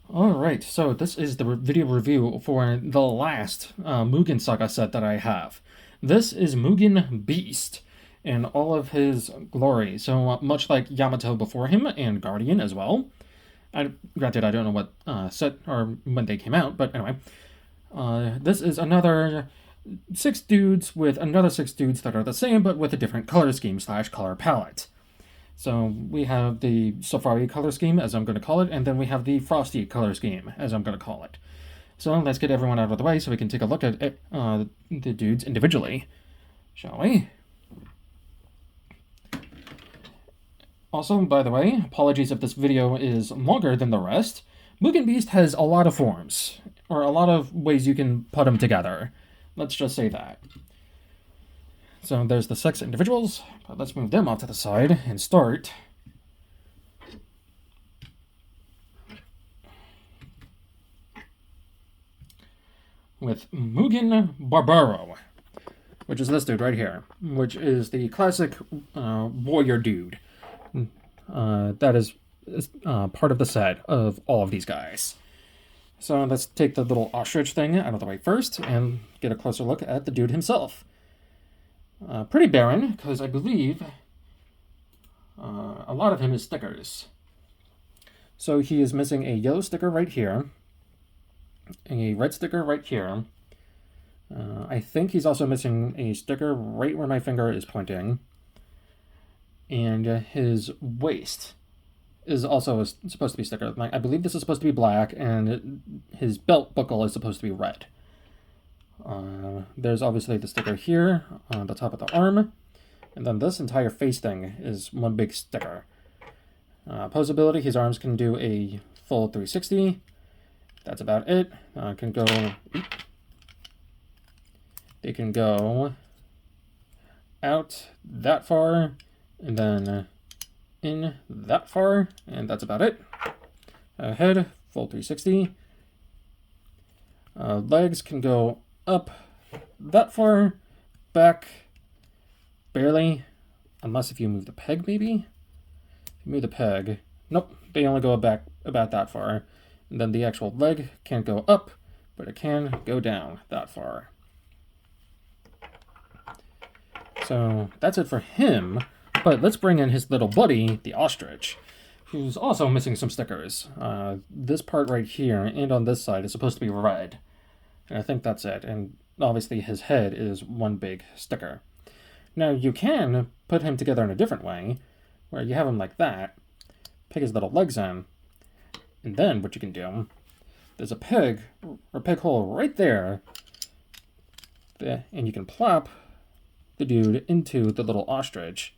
Alright, so this is the video review for the last Mugen Saga set that I have. This is Mugen Beast in all of his glory, so much like Yamato before him and Guardian as well. Granted, I don't know what set or when they came out, but anyway. This is another 6 dudes with another 6 dudes that are the same, but with a different color scheme / color palette. So we have the Safari color scheme, as I'm going to call it, and then we have the Frosty color scheme, as I'm going to call it. So let's get everyone out of the way so we can take a look at the dudes individually, shall we? Also, by the way, apologies if this video is longer than the rest. Mugen Beast has a lot of forms, or a lot of ways you can put them together. Let's just say that. So there's the 6 individuals, but let's move them off to the side and start with Mugen Barbaro, which is this dude right here, which is the classic warrior dude. That is part of the set of all of these guys. So let's take the little ostrich thing out of the way first and get a closer look at the dude himself. Pretty barren, because I believe a lot of him is stickers. So he is missing a yellow sticker right here, a red sticker right here. I think he's also missing a sticker right where my finger is pointing. And his waist is also supposed to be sticker. I believe this is supposed to be black, and his belt buckle is supposed to be red. There's obviously the sticker here on the top of the arm, and then this entire face thing is one big sticker. Posability, his arms can do a full 360. That's about it. They can go out that far, and then in that far, and that's about it. Head, full 360. Legs can go up that far, back barely, unless if you move the peg, maybe? If you move the peg, nope, they only go back about that far. And then the actual leg can't go up, but it can go down that far. So that's it for him, but let's bring in his little buddy, the ostrich, who's also missing some stickers. This part right here and on this side is supposed to be red. And I think that's it. And obviously his head is one big sticker. Now you can put him together in a different way, where you have him like that, peg his little legs in, and then what you can do, there's a peg, or peg hole right there, and you can plop the dude into the little ostrich.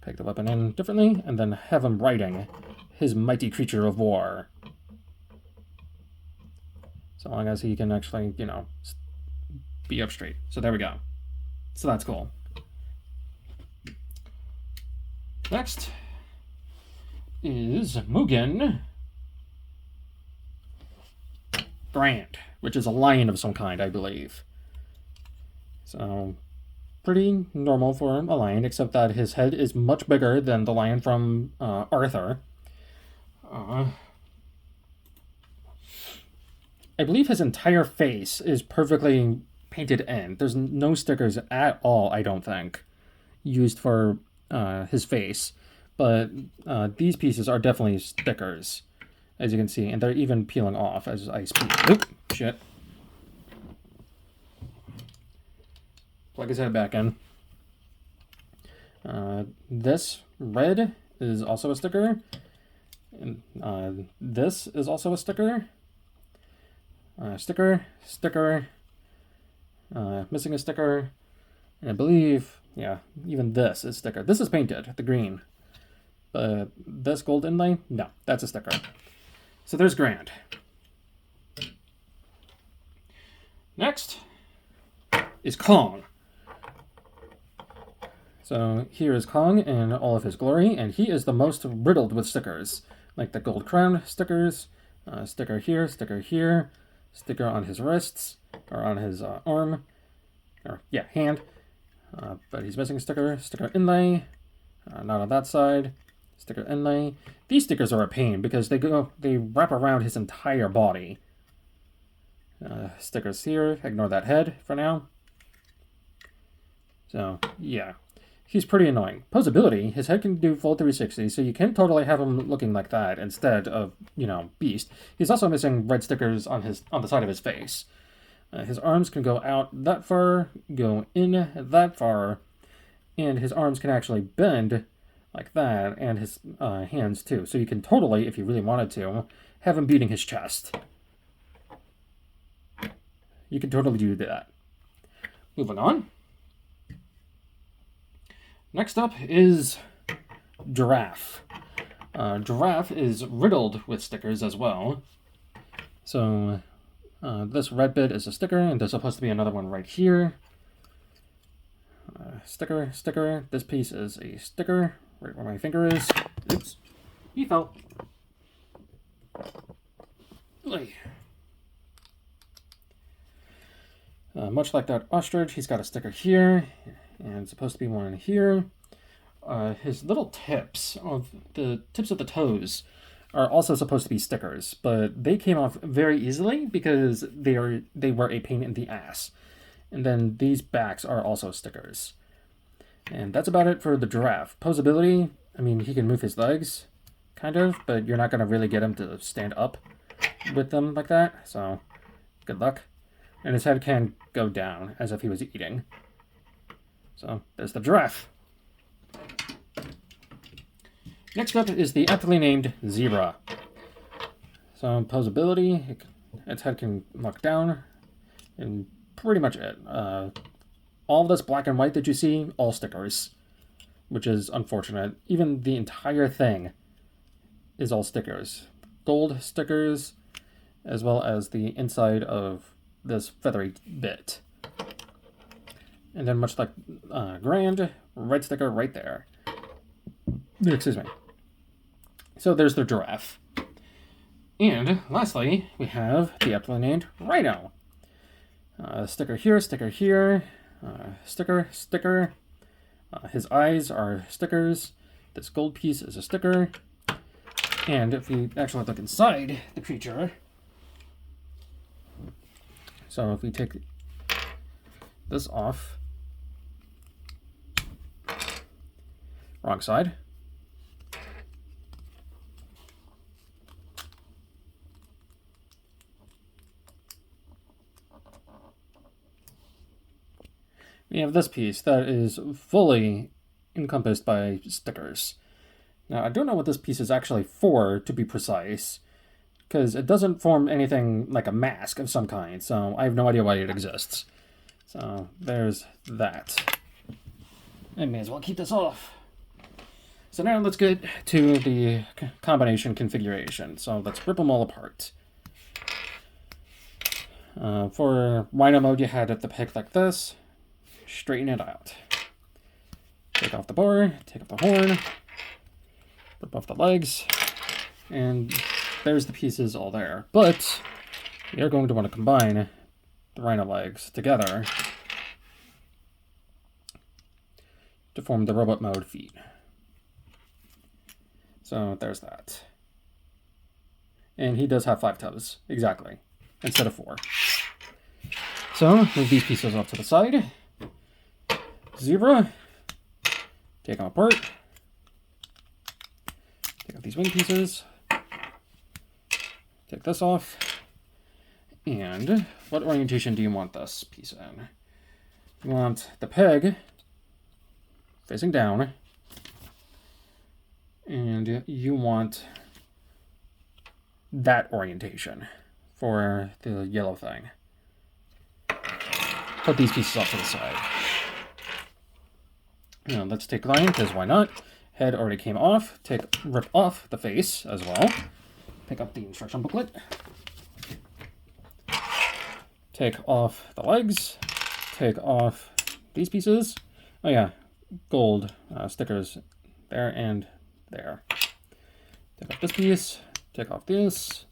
Peg the weapon in differently, and then have him riding his mighty creature of war. So long as he can actually, be up straight. So there we go. So that's cool. Next is Mugen Grand, which is a lion of some kind, I believe. So pretty normal for a lion, except that his head is much bigger than the lion from Arthur. I believe his entire face is perfectly painted in. There's no stickers at all, I don't think, used for his face. But these pieces are definitely stickers, as you can see, and they're even peeling off as I speak. Oop, shit. Plug his head back in. This red is also a sticker. And this is also a sticker. Sticker, missing a sticker, and I believe, yeah, even this is sticker. This is painted, the green, but this gold inlay, no, that's a sticker. So there's Grand. Next is Kong. So here is Kong in all of his glory, and he is the most riddled with stickers, like the gold crown stickers, sticker here, sticker on his wrists, or on his arm, or yeah, hand, but he's missing a sticker inlay, not on that side, Sticker inlay. These stickers are a pain because they wrap around his entire body. Stickers here. Ignore that head for now. So, yeah. He's pretty annoying. Posability, his head can do full 360, so you can totally have him looking like that instead of, Beast. He's also missing red stickers on the side of his face. His arms can go out that far, go in that far, and his arms can actually bend like that, and his hands too. So you can totally, if you really wanted to, have him beating his chest. You can totally do that. Moving on. Next up is Giraffe. Giraffe is riddled with stickers as well. So this red bit is a sticker, and there's supposed to be another one right here. Sticker, sticker. This piece is a sticker right where my finger is. Oops. He fell. Much like that ostrich, he's got a sticker here, and it's supposed to be one here. His little tips of the toes are also supposed to be stickers, but they came off very easily because they were a pain in the ass. And then these backs are also stickers. And that's about it for the giraffe. Posability, I mean, he can move his legs, kind of, but you're not going to really get him to stand up with them like that, so good luck. And his head can go down as if he was eating. So there's the giraffe. Next up is the aptly named zebra. So posability, its head can look down, and pretty much it. All this black and white that you see, all stickers, which is unfortunate. Even the entire thing is all stickers. Gold stickers, as well as the inside of this feathery bit. And then much like Grand, red sticker right there. Excuse me. So there's the giraffe. And lastly, we have the aptly named Rhino. Sticker here, sticker here, sticker, sticker. His eyes are stickers. This gold piece is a sticker. And if we actually look inside the creature, so if we take this off, wrong side. We have this piece that is fully encompassed by stickers. Now, I don't know what this piece is actually for, to be precise, because it doesn't form anything like a mask of some kind, so I have no idea why it exists. So, there's that. I may as well keep this off. So now let's get to the combination configuration. So let's rip them all apart. For Rhino mode, you had the pick like this. Straighten it out. Take off the bar, take off the horn, rip off the legs, and there's the pieces all there. But you're going to want to combine the Rhino legs together to form the robot mode feet. So there's that. And he does have 5 toes, exactly, instead of 4. So move these pieces off to the side. Zebra, take them apart. Take out these wing pieces. Take this off. And what orientation do you want this piece in? You want the peg facing down. And you want that orientation for the yellow thing. Put these pieces off to the side. Now let's take line, because why not? Head already came off. Rip off the face as well. Pick up the instruction booklet. Take off the legs. Take off these pieces. Oh yeah, gold stickers there and there. Take off this piece. Take off this.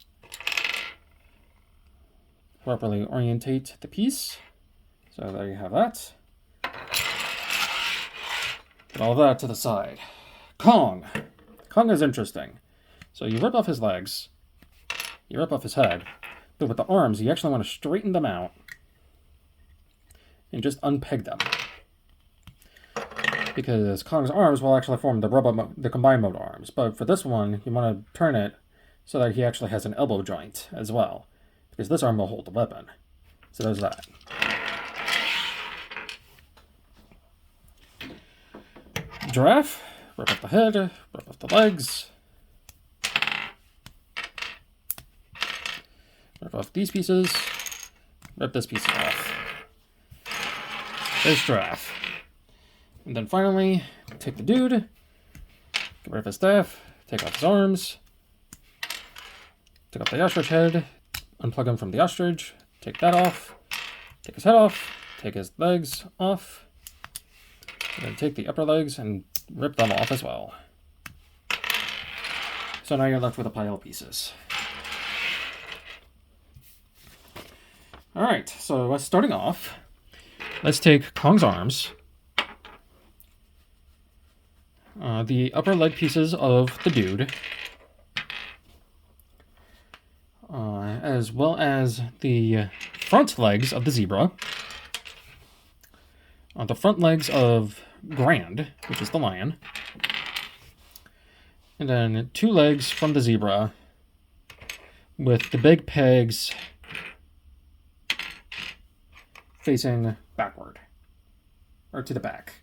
Properly orientate the piece. So there you have that. Put all that to the side. Kong. Kong is interesting. So you rip off his legs, you rip off his head, but with the arms, you actually want to straighten them out and just unpeg them. Because Kong's arms will actually form the combined mode arms. But for this one, you want to turn it so that he actually has an elbow joint as well. Because this arm will hold the weapon. So there's that. Giraffe, rip off the head, rip off the legs. Rip off these pieces, rip this piece off. There's Giraffe. And then finally, take the dude, get rid of his staff, take off his arms, take off the ostrich head, unplug him from the ostrich, take that off, take his head off, take his legs off, and then take the upper legs and rip them off as well. So now you're left with a pile of pieces. Alright, so starting off, let's take Kong's arms, the upper leg pieces of the dude, as well as the front legs of the zebra, the front legs of Grand, which is the lion, and then 2 legs from the zebra with the big pegs facing backward, or to the back.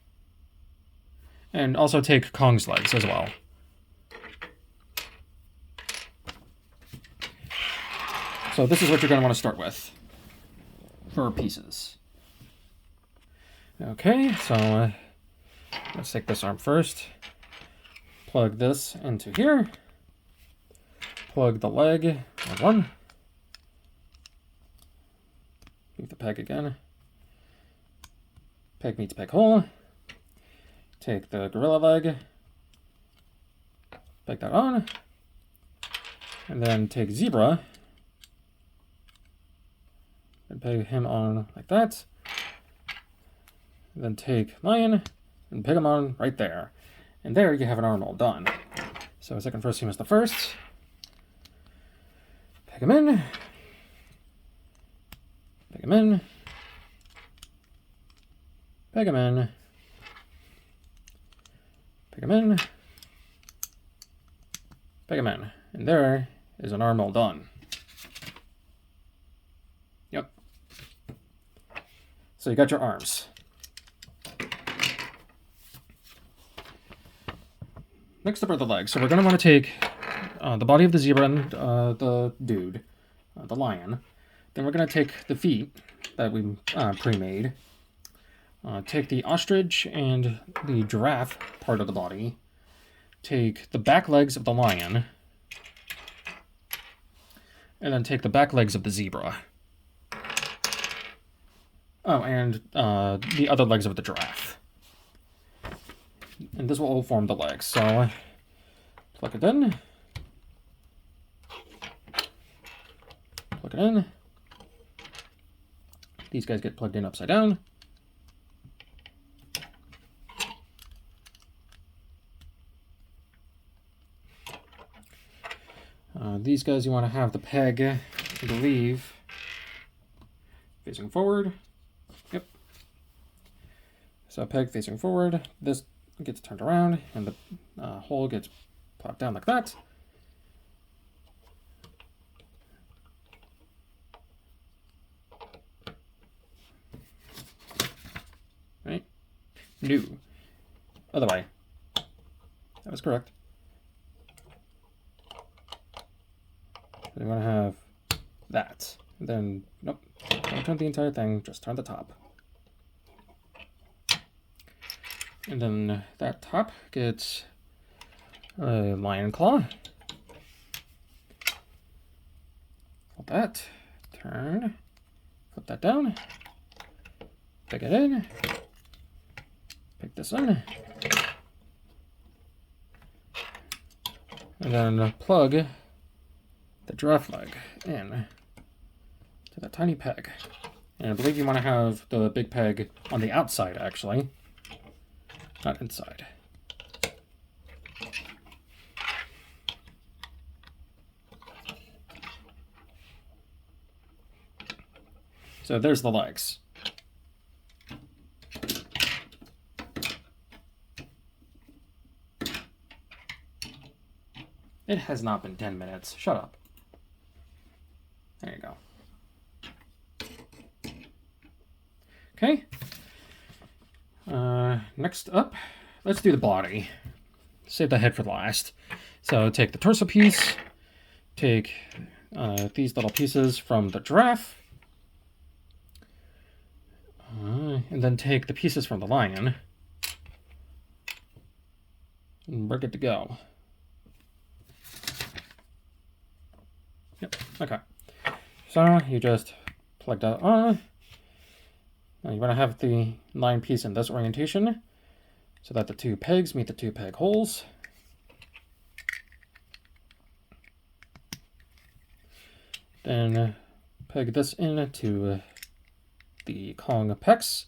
And also take Kong's legs as well. So this is what you're going to want to start with for pieces. Okay, so let's take this arm first. Plug this into here. Plug the leg, one. Move the peg again. Peg meets peg hole. Take the gorilla leg. Peg that on. And then take zebra. And peg him on like that. And then take lion and peg him on right there. And there you have an arm all done. So second first team is the first. Peg him in. Peg him in. Peg him in. Peg him in. Peg him in. And there is an arm all done. Yep. So you got your arms. Next up are the legs. So we're going to want to take the body of the zebra and the dude, the lion. Then we're going to take the feet that we pre-made. Take the ostrich and the giraffe part of the body. Take the back legs of the lion. And then take the back legs of the zebra. Oh, and the other legs of the giraffe. And this will all form the legs. So, plug it in. Plug it in. These guys get plugged in upside down. These guys you want to have the peg, I believe, facing forward. Yep. So peg facing forward. This gets turned around, and the hole gets plopped down like that. Right? No. Other way. That was correct. So you want to have that. Then, nope. Don't turn the entire thing, just turn the top. And then that top gets a lion claw. Hold that. Turn. Put that down. Pick it in. Pick this in. And then plug the giraffe leg in to that tiny peg. And I believe you want to have the big peg on the outside, actually, not inside. So there's the legs. It has not been 10 minutes. Shut up. There you go. Okay. Next up, let's do the body. Save the head for last. So take the torso piece, take these little pieces from the giraffe, and then take the pieces from the lion, and we're good to go. Yep, okay. So you just plug that on. Now you want to have the lion piece in this orientation so that the two pegs meet the two peg holes. Then peg this into the Kong pecs.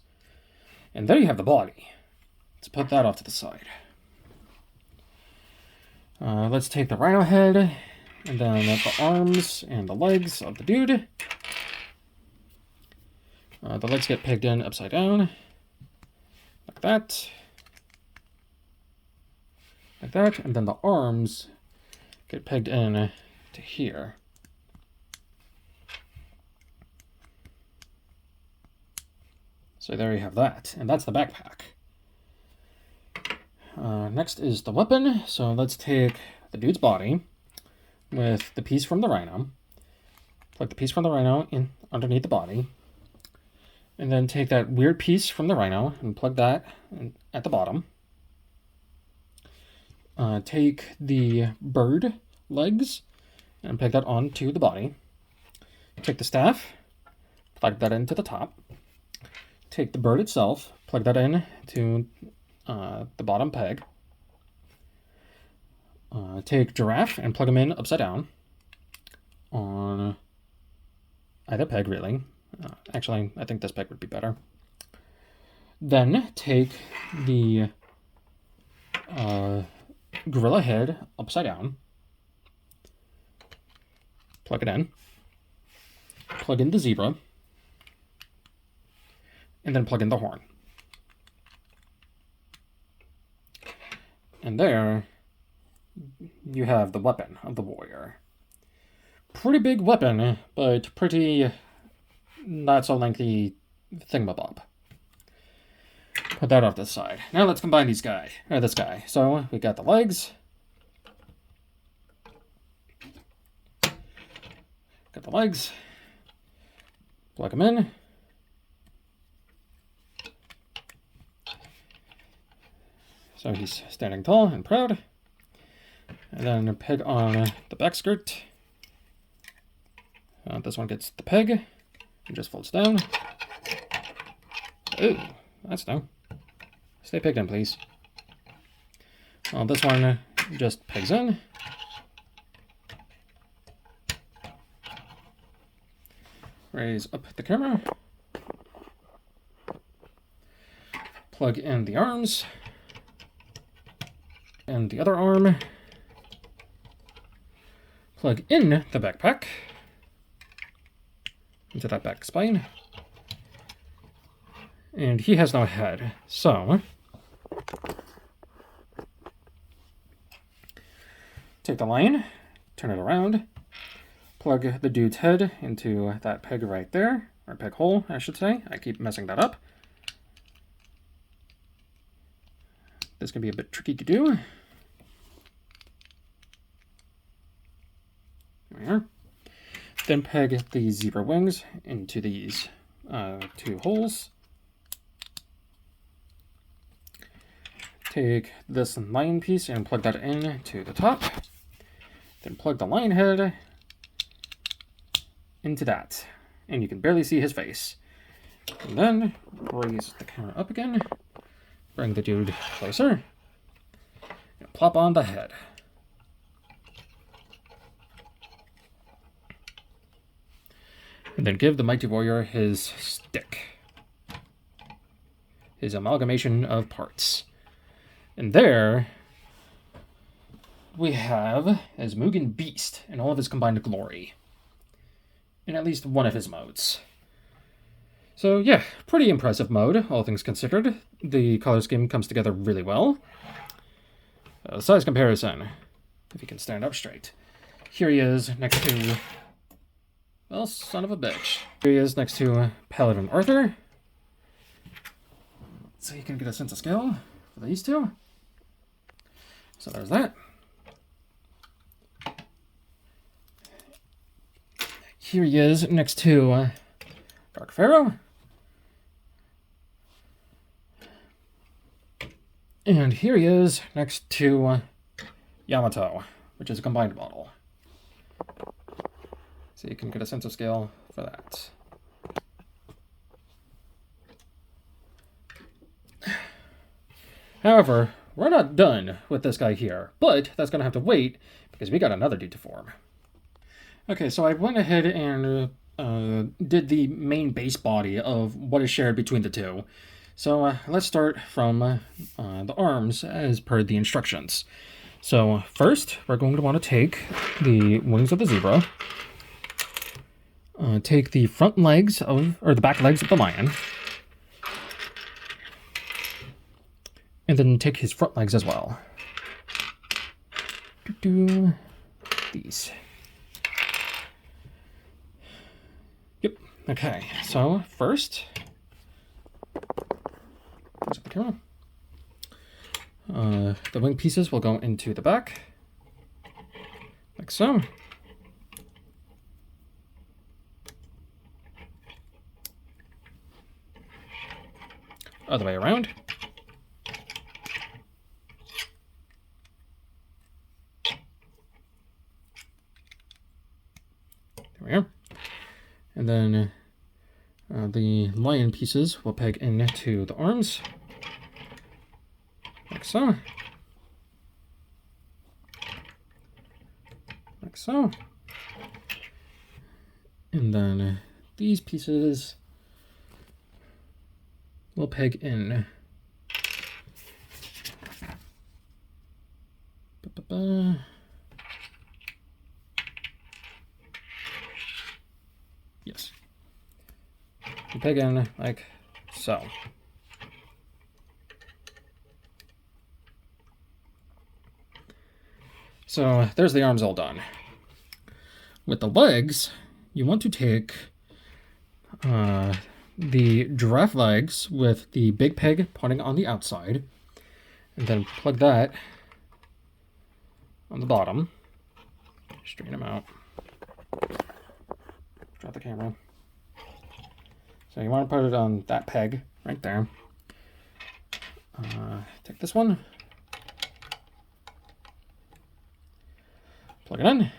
And there you have the body. Let's put that off to the side. Let's take the rhino head and then the arms and the legs of the dude. The legs get pegged in upside down, like that. Like that, and then the arms get pegged in to here. So there you have that, and that's the backpack. Next is the weapon. So let's take the dude's body with the piece from the rhino. Plug the piece from the rhino in underneath the body. And then take that weird piece from the rhino and plug that in at the bottom. Take the bird legs and peg that onto the body. Take the staff, plug that into the top. Take the bird itself, plug that in to the bottom peg. Take giraffe and plug them in upside down on either peg, really. Actually, I think this peg would be better. Then take the gorilla head upside down. Plug it in. Plug in the zebra. And then plug in the horn. And there you have the weapon of the warrior. Pretty big weapon, but pretty not so lengthy thingamabob. Put that off to the side. Now let's combine this guy. So we got the legs. Got the legs. Plug them in. So he's standing tall and proud. And then peg on the back skirt. This one gets the peg. It just folds down. Ooh, that's no. Stay pegged in, please. This one just pegs in. Raise up the camera. Plug in the arms. And the other arm. Plug in the backpack. Into that back spine. And he has no head, so take the line, turn it around, plug the dude's head into that peg right there, or peg hole, I should say. I keep messing that up. This can be a bit tricky to do. There we are. Then peg the zebra wings into these two holes. Take this lion piece and plug that in to the top. Then plug the lion head into that. And you can barely see his face. And then raise the camera up again. Bring the dude closer. And plop on the head. And then give the mighty warrior his stick. His amalgamation of parts. And there we have his Mugen Beast in all of his combined glory. In at least one of his modes. So yeah, pretty impressive mode, all things considered. The color scheme comes together really well. Size comparison, if he can stand up straight. Here he is next to, well, son of a bitch. Here he is next to Paladin Arthur. So you can get a sense of scale for these two. So there's that. Here he is next to Dark Pharaoh. And here he is next to Yamato, which is a combined model. So you can get a sense of scale for that. However, we're not done with this guy here, but that's going to have to wait because we got another dude to form. Okay, so I went ahead and did the main base body of what is shared between the two. So let's start from the arms as per the instructions. So first, we're going to want to take the wings of the zebra, take the front legs of, or the back legs of the lion, and then take his front legs as well. These. Yep. Okay. So first, the camera. The wing pieces will go into the back, like so. Other way around. There we are. And then the lion pieces will peg into the arms, like so. Like so. And then these pieces will peg in. Yes. You peg in like so. So there's the arms all done. With the legs, you want to take the giraffe legs with the big peg pointing on the outside, and then plug that on the bottom. Straighten them out. Drop the camera. So you want to put it on that peg right there. Take this one. Plug it in.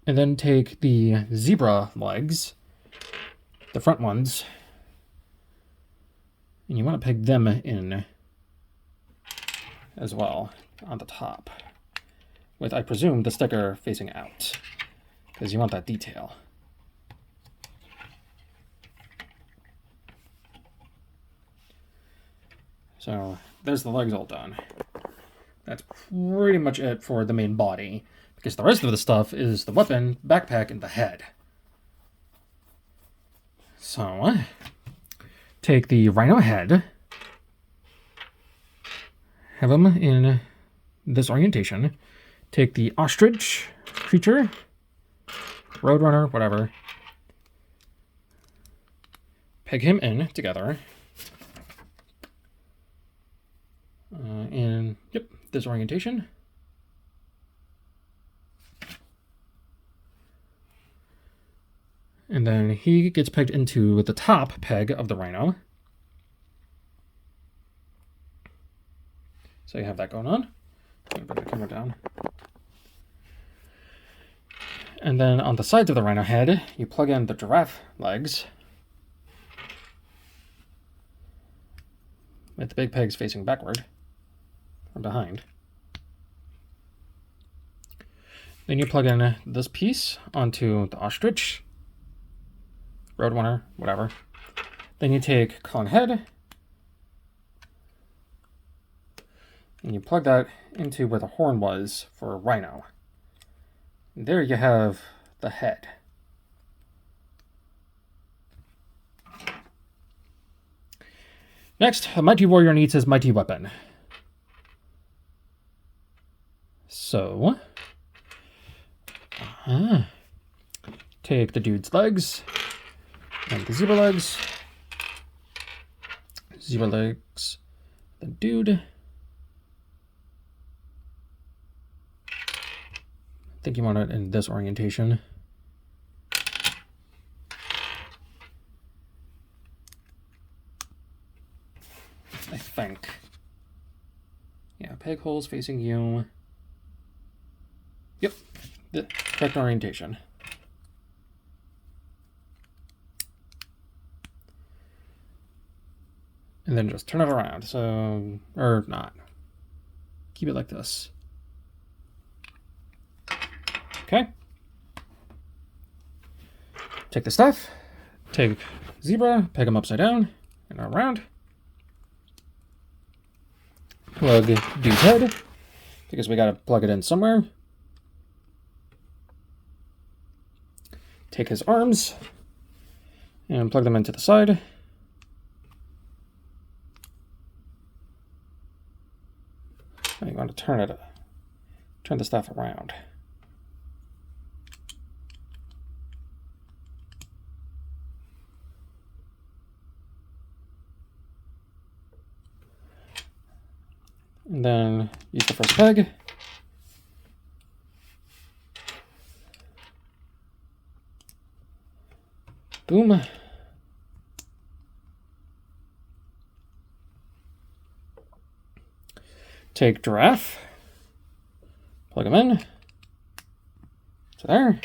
And then take the zebra legs, the front ones, and you want to peg them in as well on the top, with, I presume, the sticker facing out, because you want that detail. So there's the legs all done. That's pretty much it for the main body, because the rest of the stuff is the weapon, backpack, and the head. So, take the rhino head, have them in this orientation, take the ostrich creature, roadrunner, whatever, peg him in together, in, yep, this orientation. And then he gets pegged into the top peg of the rhino. So you have that going on. I'm gonna bring the camera down. And then on the sides of the rhino head, you plug in the giraffe legs, with the big pegs facing backward from behind. Then you plug in this piece onto the ostrich, roadrunner, whatever. Then you take Kong head, and you plug that into where the horn was for rhino. And there you have the head. Next, a mighty warrior needs his mighty weapon. So, take the dude's legs and the zebra legs. Zebra legs, the dude. I think you want it in this orientation. I think. Yeah, peg holes facing you. Yep, the correct orientation. And then just turn it around, so, or not. Keep it like this. Okay. Take the staff, take zebra, peg them upside down, and around. Plug dude's head, because we gotta plug it in somewhere. Take his arms, and plug them into the side. You want to turn the staff around. And then use the first peg. Boom. Take giraffe, plug them in, so there,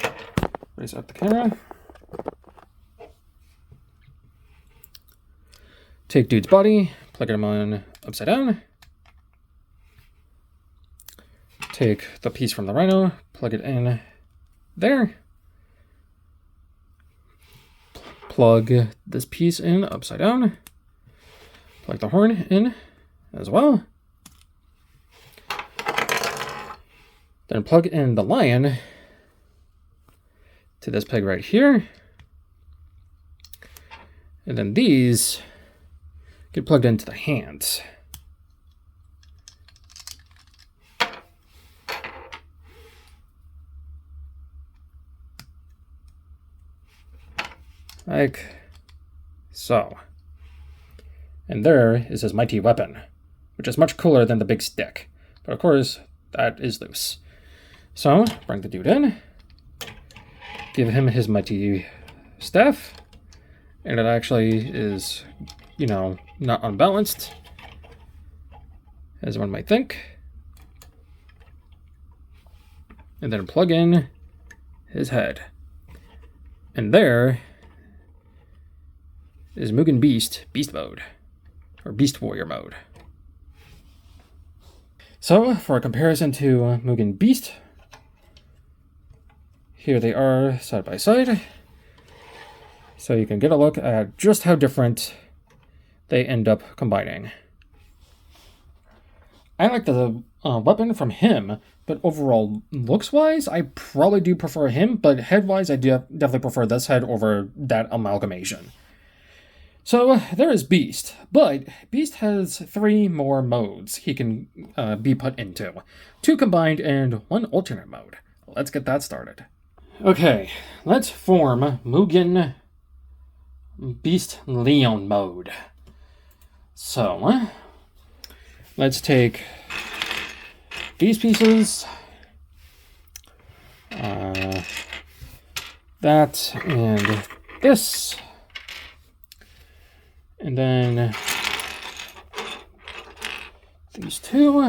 raise up the camera. Take dude's body, plug him on upside down. Take the piece from the rhino, plug it in there. Plug this piece in upside down. Plug the horn in as well. Then plug in the lion to this peg right here. And then these get plugged into the hands. Like so. And there is his mighty weapon, which is much cooler than the big stick. But of course, that is loose. So, bring the dude in, give him his mighty staff, and it actually is, you know, not unbalanced, as one might think. And then plug in his head. And there is Mugen Beast, Beast Mode, or Beast Warrior Mode. So, for a comparison to Mugen Beast, here they are side by side, so you can get a look at just how different they end up combining. I like the weapon from him, but overall looks-wise, I probably do prefer him, but head-wise, I do definitely prefer this head over that amalgamation. So there is Beast, but Beast has 3 more modes he can be put into. 2 combined and 1 alternate mode. Let's get that started. Okay, let's form Mugen Beast Leon mode. So, let's take these pieces, that and this, and then these two,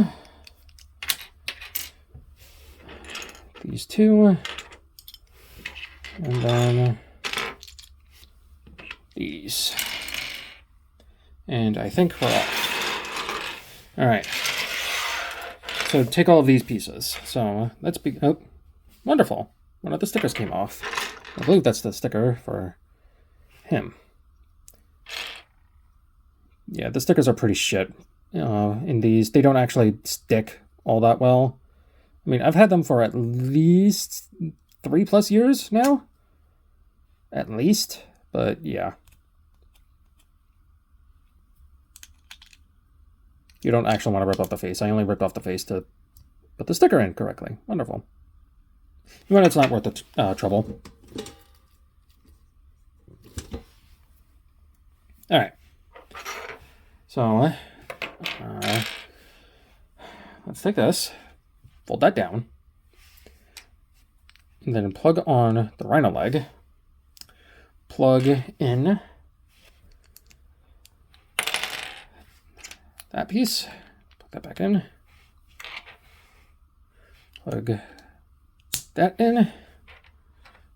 and then these. And I think we're off. Alright. So take all of these pieces. So let's be... Oh, wonderful. One of the stickers came off. I believe that's the sticker for him. Yeah, the stickers are pretty shit in these. They don't actually stick all that well. I mean, I've had them for at least 3+ years now. At least. But yeah. You don't actually want to rip off the face. I only ripped off the face to put the sticker in correctly. Wonderful. You know, it's not worth the trouble. All right. So, let's take this, fold that down, and then plug on the rhino leg. Plug in that piece, plug that back in, plug that in,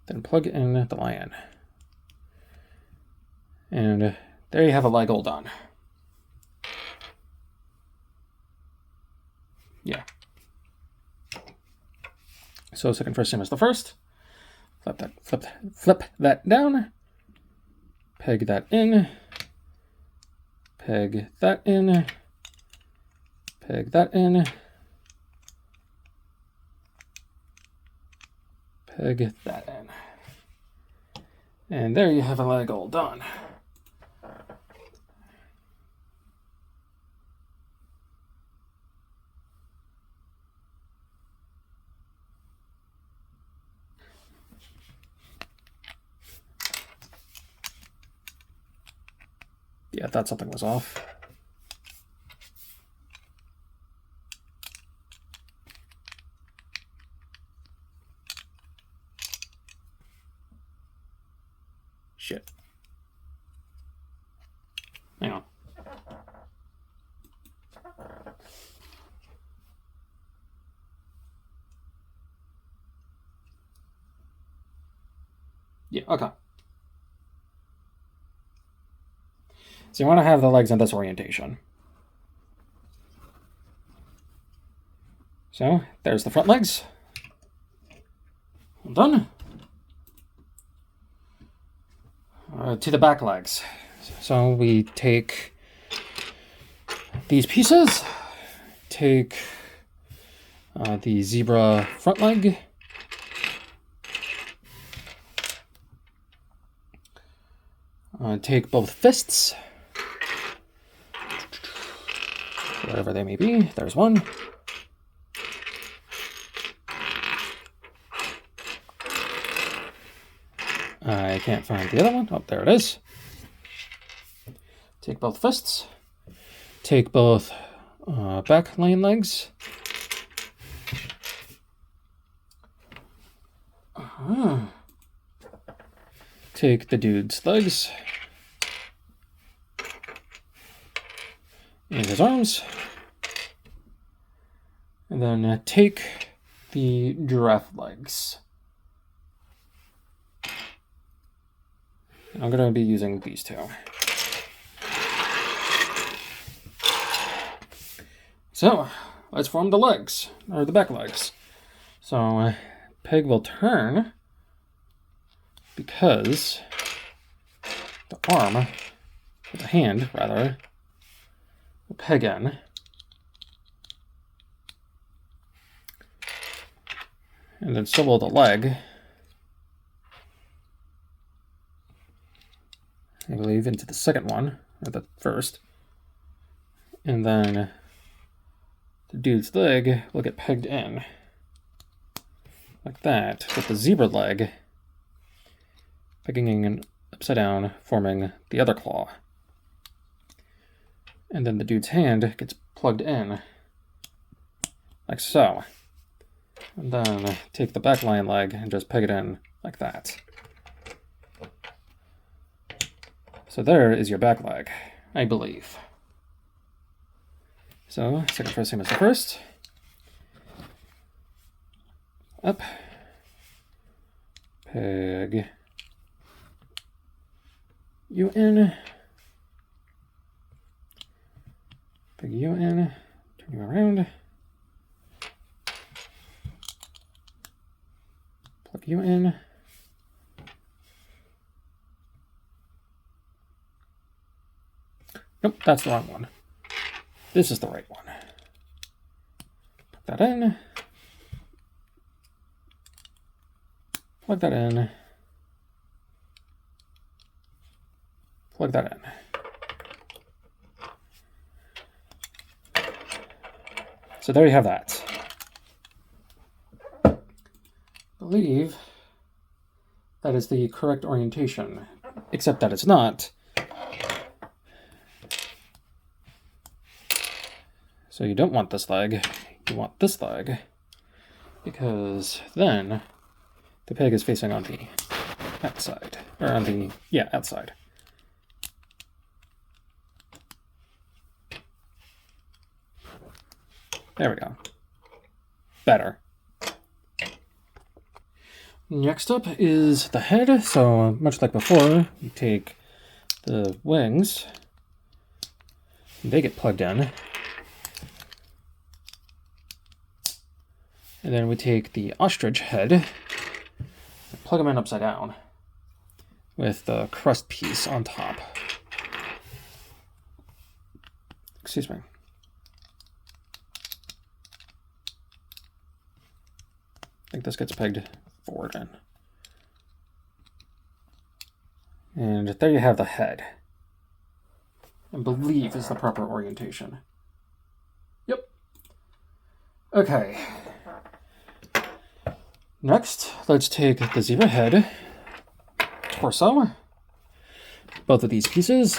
then plug in the lion. And there you have a leg all done. Yeah. So second first same as the first. Flip that down. Peg that in. Peg that in. Peg that in. Peg that in. And there you have a leg all done. Yeah, I thought something was off. Shit. Hang on. Yeah, okay. So you want to have the legs in this orientation. So there's the front legs. All done. To the back legs. So we take these pieces, take the zebra front leg, take both fists, wherever they may be. There's one. I can't find the other one. Oh, there it is. Take both fists. Take both back lane legs. Take the dude's legs. And his arms. And then take the giraffe legs. I'm going to be using these two. So, let's form the legs, or the back legs. So, peg will turn because the arm, or the hand, rather, will peg in. And then so will the leg. I believe into the second one, or the first. And then the dude's leg will get pegged in. Like that, with the zebra leg pegging in upside down, forming the other claw. And then the dude's hand gets plugged in, like so. And then take the back lion leg and just peg it in like that. So there is your back leg, I believe. So, second first same as the first. Up. Peg you in. Peg you in. Turn you around. Plug you in. Nope, that's the wrong one. This is the right one. Put that in. Plug that in. Plug that in. so there you have that. I believe that is the correct orientation, except that it's not. So you don't want this leg, you want this leg, because then the peg is facing on the outside, or on the, yeah, outside. There we go. Better. Next up is the head. So much like before, you take the wings, they get plugged in. And then we take the ostrich head and plug them in upside down with the crust piece on top. Excuse me. I think this gets pegged forward in. And there you have the head. I believe is the proper orientation. Yep. Okay. Next, let's take the zebra head, torso, both of these pieces,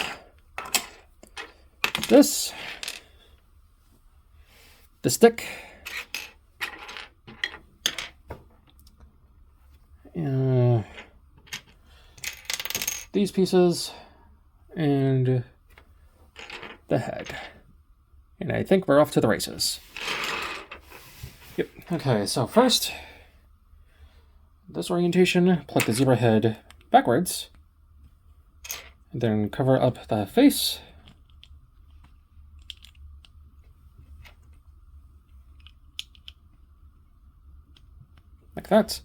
this, the stick, these pieces, and the head. And I think we're off to the races. Yep. Okay, so first, this orientation, plug the zebra head backwards, and then cover up the face. Like that.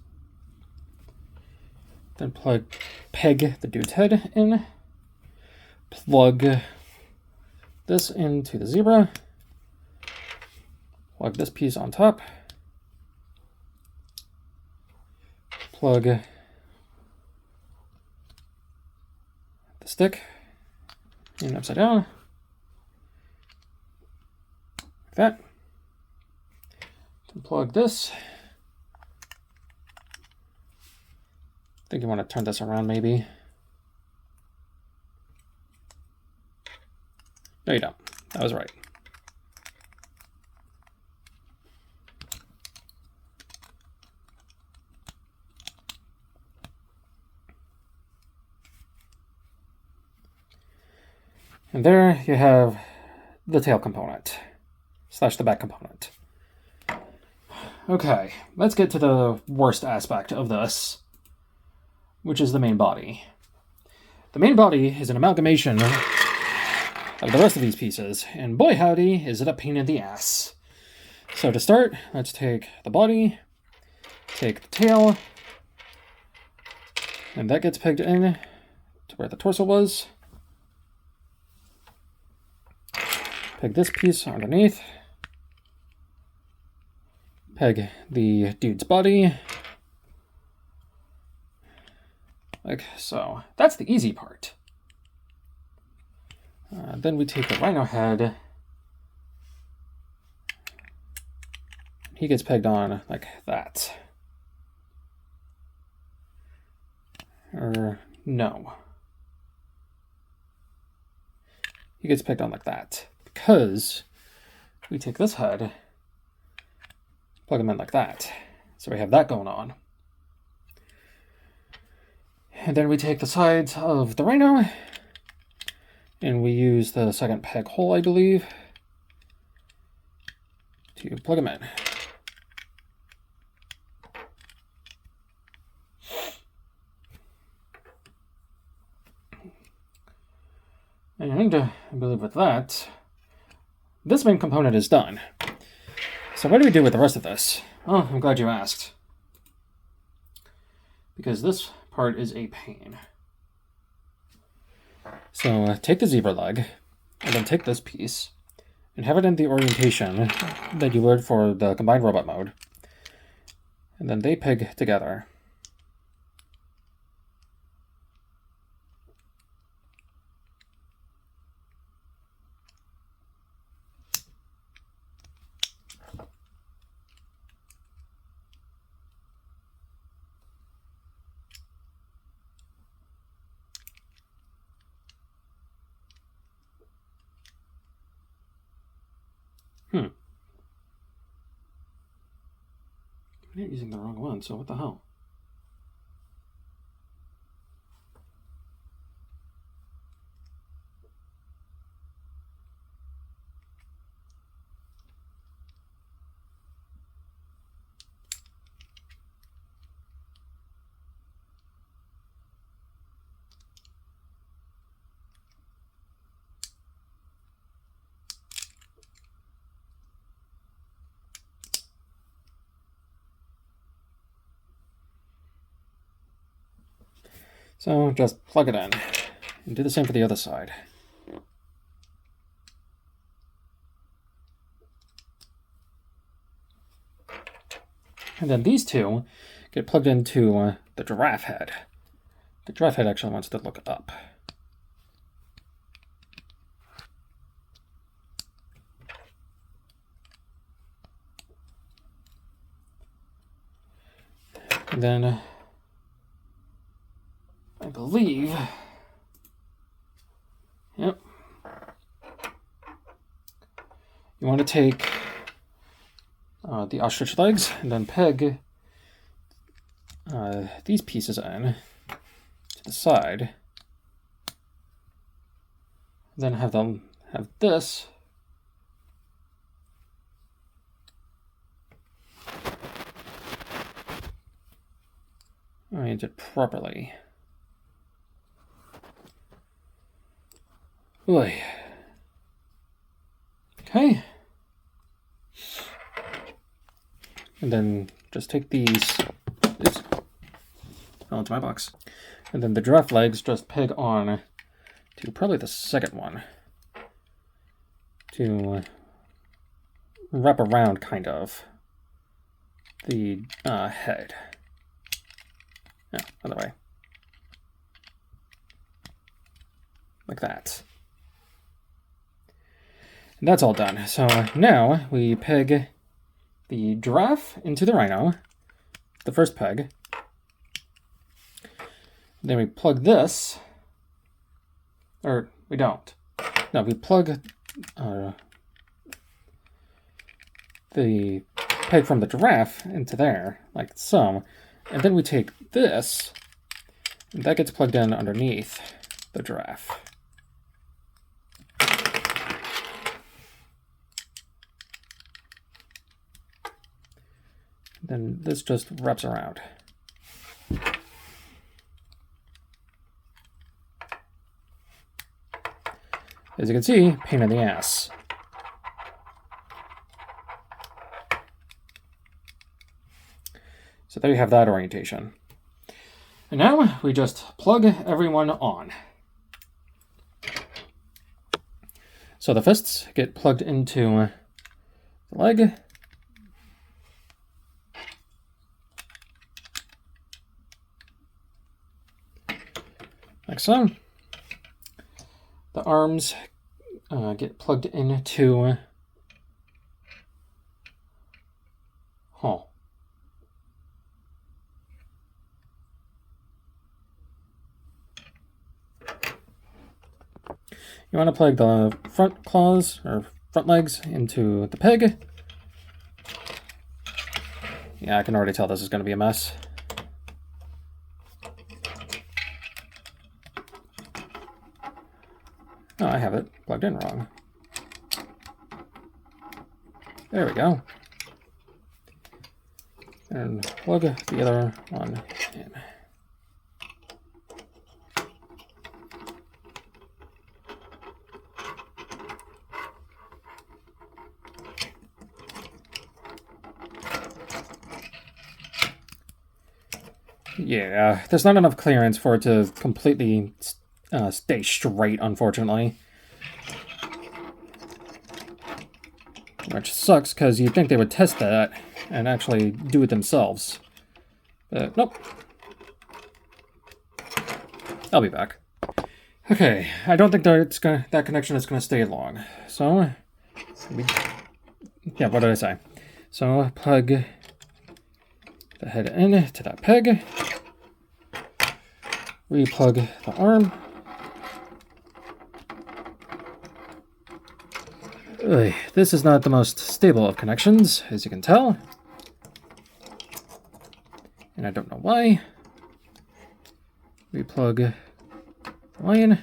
Then peg the dude's head in. Plug this into the zebra. Plug this piece on top. Plug the stick in upside down. Like that. Then plug this. I think you want to turn this around maybe. No, you don't. That was right. And there you have the tail component, slash the back component. Okay, let's get to the worst aspect of this, which is the main body. The main body is an amalgamation of the rest of these pieces, and boy howdy, is it a pain in the ass. So to start, let's take the body, take the tail, and that gets pegged in to where the torso was. Peg this piece underneath. Peg the dude's body. Like so. That's the easy part. Then we take the rhino head. He gets pegged on like that. Or no. He gets pegged on like that. Because we take this head, plug him in like that. So we have that going on. And then we take the sides of the rhino, and we use the second peg hole, I believe, to plug him in. And I believe with that, this main component is done. So what do we do with the rest of this? Oh, I'm glad you asked. Because this part is a pain. So take the zebra leg, and then take this piece, and have it in the orientation that you would for the combined robot mode. And then they peg together. I'm using the wrong one, so what the hell? So just plug it in and do the same for the other side. And then these two get plugged into the giraffe head. The giraffe head actually wants to look up. And then I believe, yep, you want to take the ostrich legs and then peg these pieces in to the side. Then have them have this oriented properly. Oy. Okay. And then just take these. Oops. Fell into my box. And then the giraffe legs just peg on to probably the second one to wrap around, kind of, the head. Yeah, other way. Like that. And that's all done. So now we peg the giraffe into the rhino, the first peg. Then we plug this, or we don't. No, we plug the peg from the giraffe into there, like so. And then we take this, and that gets plugged in underneath the giraffe. Then this just wraps around. As you can see, pain in the ass. So there you have that orientation. And now we just plug everyone on. So the fists get plugged into the leg. Like so. The arms get plugged into... You want to plug the front claws, or front legs, into the peg. Yeah, I can already tell this is going to be a mess. Oh, I have it plugged in wrong. There we go. And plug the other one in. Yeah, there's not enough clearance for it to completely stay straight, unfortunately. Which sucks, because you'd think they would test that and actually do it themselves. But nope. I'll be back. Okay, I don't think that that connection is going to stay long. So, yeah, what did I say? So, plug the head in to that peg. Replug the arm. This is not the most stable of connections, as you can tell. And I don't know why. Replug the lion.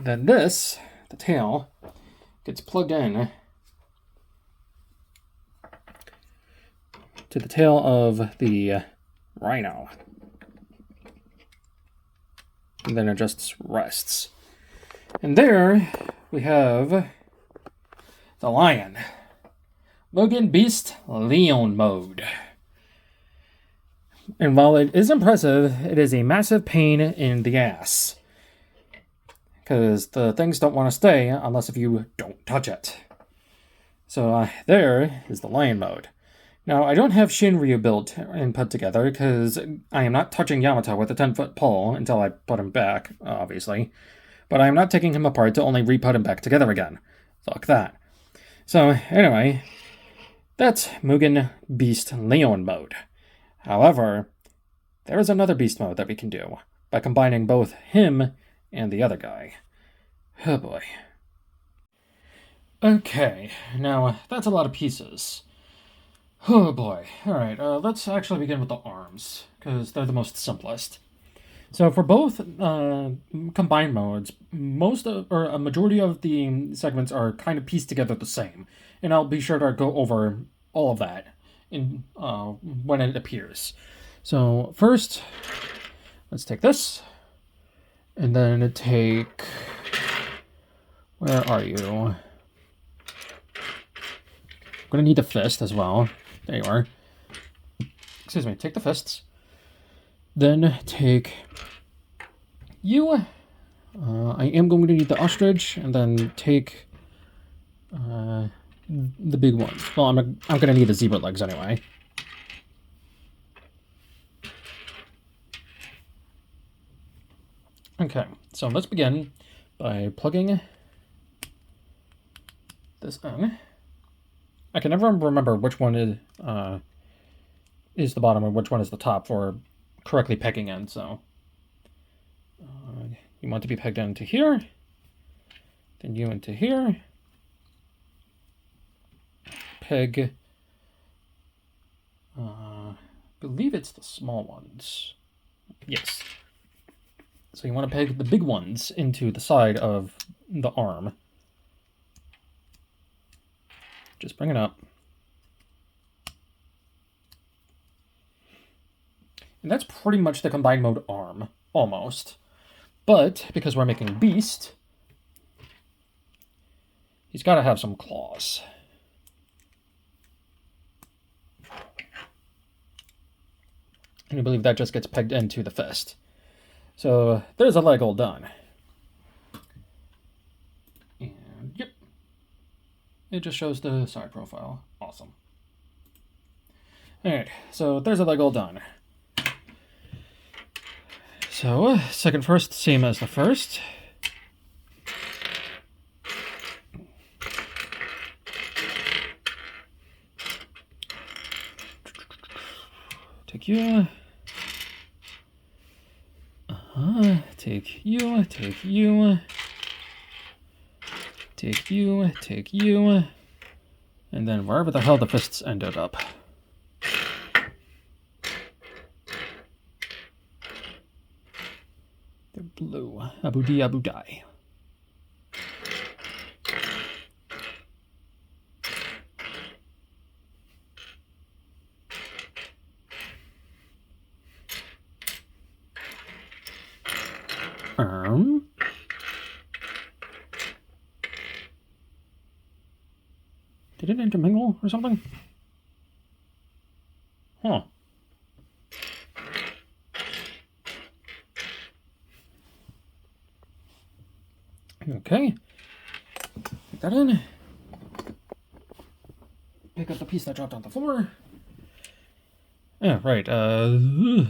Then this, the tail, gets plugged in to the tail of the rhino. And then it just rests. And there we have the lion. Mugen Beast Leon mode. And while it is impressive, it is a massive pain in the ass. Because the things don't want to stay unless if you don't touch it. So there is the lion mode. Now, I don't have Shinryu built and put together because I am not touching Yamato with a 10-foot pole until I put him back, obviously. But I am not taking him apart to only re-put him back together again. Fuck that. So, anyway, that's Mugen Beast Leon mode. However, there is another beast mode that we can do by combining both him and the other guy. Oh boy. Okay, now that's a lot of pieces. Oh boy. Alright, let's actually begin with the arms, because they're the most simplest. So for both combined modes, a majority of the segments are kind of pieced together the same. And I'll be sure to go over all of that in when it appears. So first, let's take this, and then take... Where are you? I'm gonna need the fist as well. There you are. Excuse me, take the fists. Then take you. I am going to need the ostrich, and then take the big ones. Well, I'm gonna need the zebra legs anyway. Okay, so let's begin by plugging this in. I can never remember which one is the bottom and which one is the top for correctly pegging in, so you want to be pegged into here, then you into here, peg, I believe it's the small ones, yes. So you want to peg the big ones into the side of the arm. Just bring it up. And that's pretty much the combined mode arm, almost. But, because we're making Beast, he's got to have some claws. And I believe that just gets pegged into the fist. So, there's a leg all done. And, yep. It just shows the side profile. Awesome. Alright, so there's a leg all done. So, second first, same as the first. Take you. Take you, take you. Take you, take you. And then wherever the hell the fists ended up. They're blue. Abu di abu die. Did it intermingle or something? Huh. Okay. Put that in. Pick up the piece that dropped on the floor. Yeah, right. There's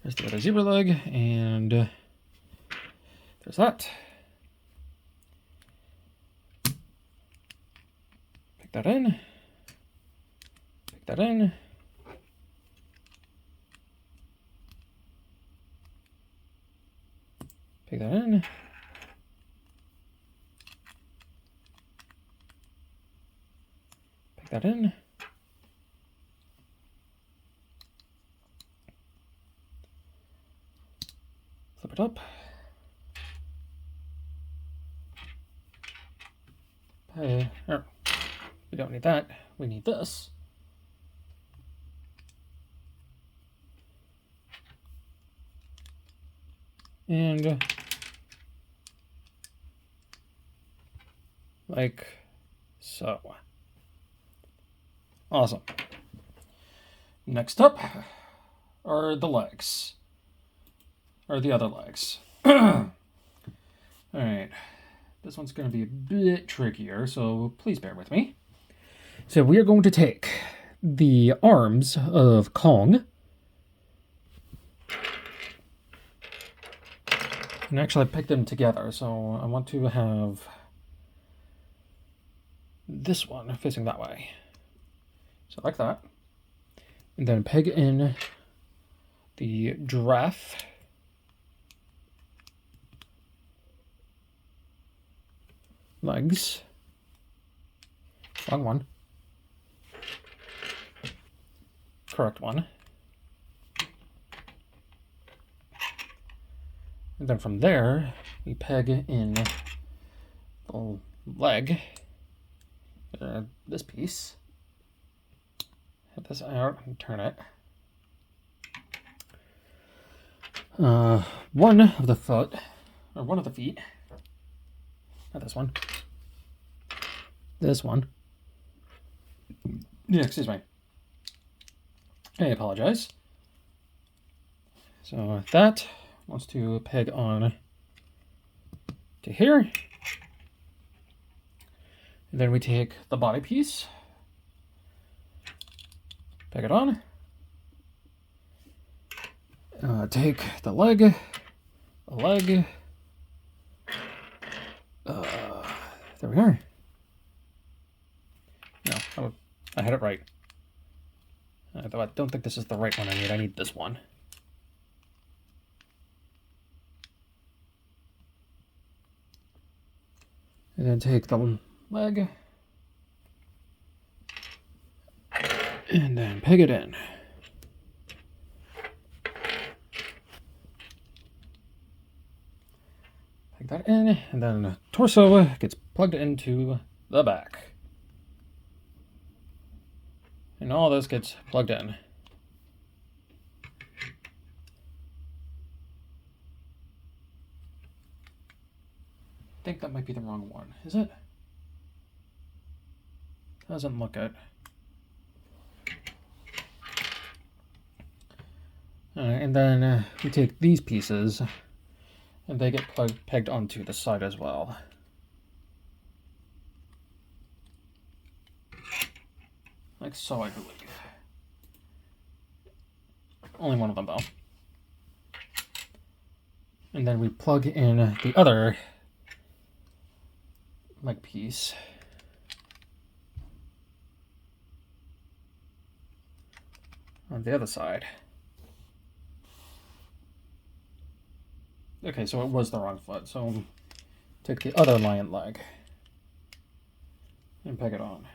the other zebra leg, and there's that. Pick that in. Pick that in. Pick that in. Pick that in. it up. We don't need that. We need this. And like so. Awesome. Next up are the legs. Or the other legs. Alright. This one's going to be a bit trickier, so please bear with me. So we are going to take the arms of Kong. And actually pick them together, so I want to have this one facing that way. So like that. And then peg in the giraffe. Legs. Wrong one. Correct one. And then from there, we peg in the leg. This piece. Hit this out and turn it. One of the foot, or one of the feet. Not this one. This one. Yeah, excuse me. I apologize. So that wants to peg on to here. And then we take the body piece, peg it on. Take the leg, there we are. No, I had it right. Though I don't think this is the right one I need. I need this one. And then take the leg. And then peg it in. Peg that in, and then the torso gets plugged into the back. And all this gets plugged in. I think that might be the wrong one. Is it? Doesn't look it. And then we take these pieces, and they get pegged onto the side as well. Like so, I believe. Only one of them, though. And then we plug in the other leg piece. On the other side. Okay, so it was the wrong foot. So take the other lion leg and peg it on.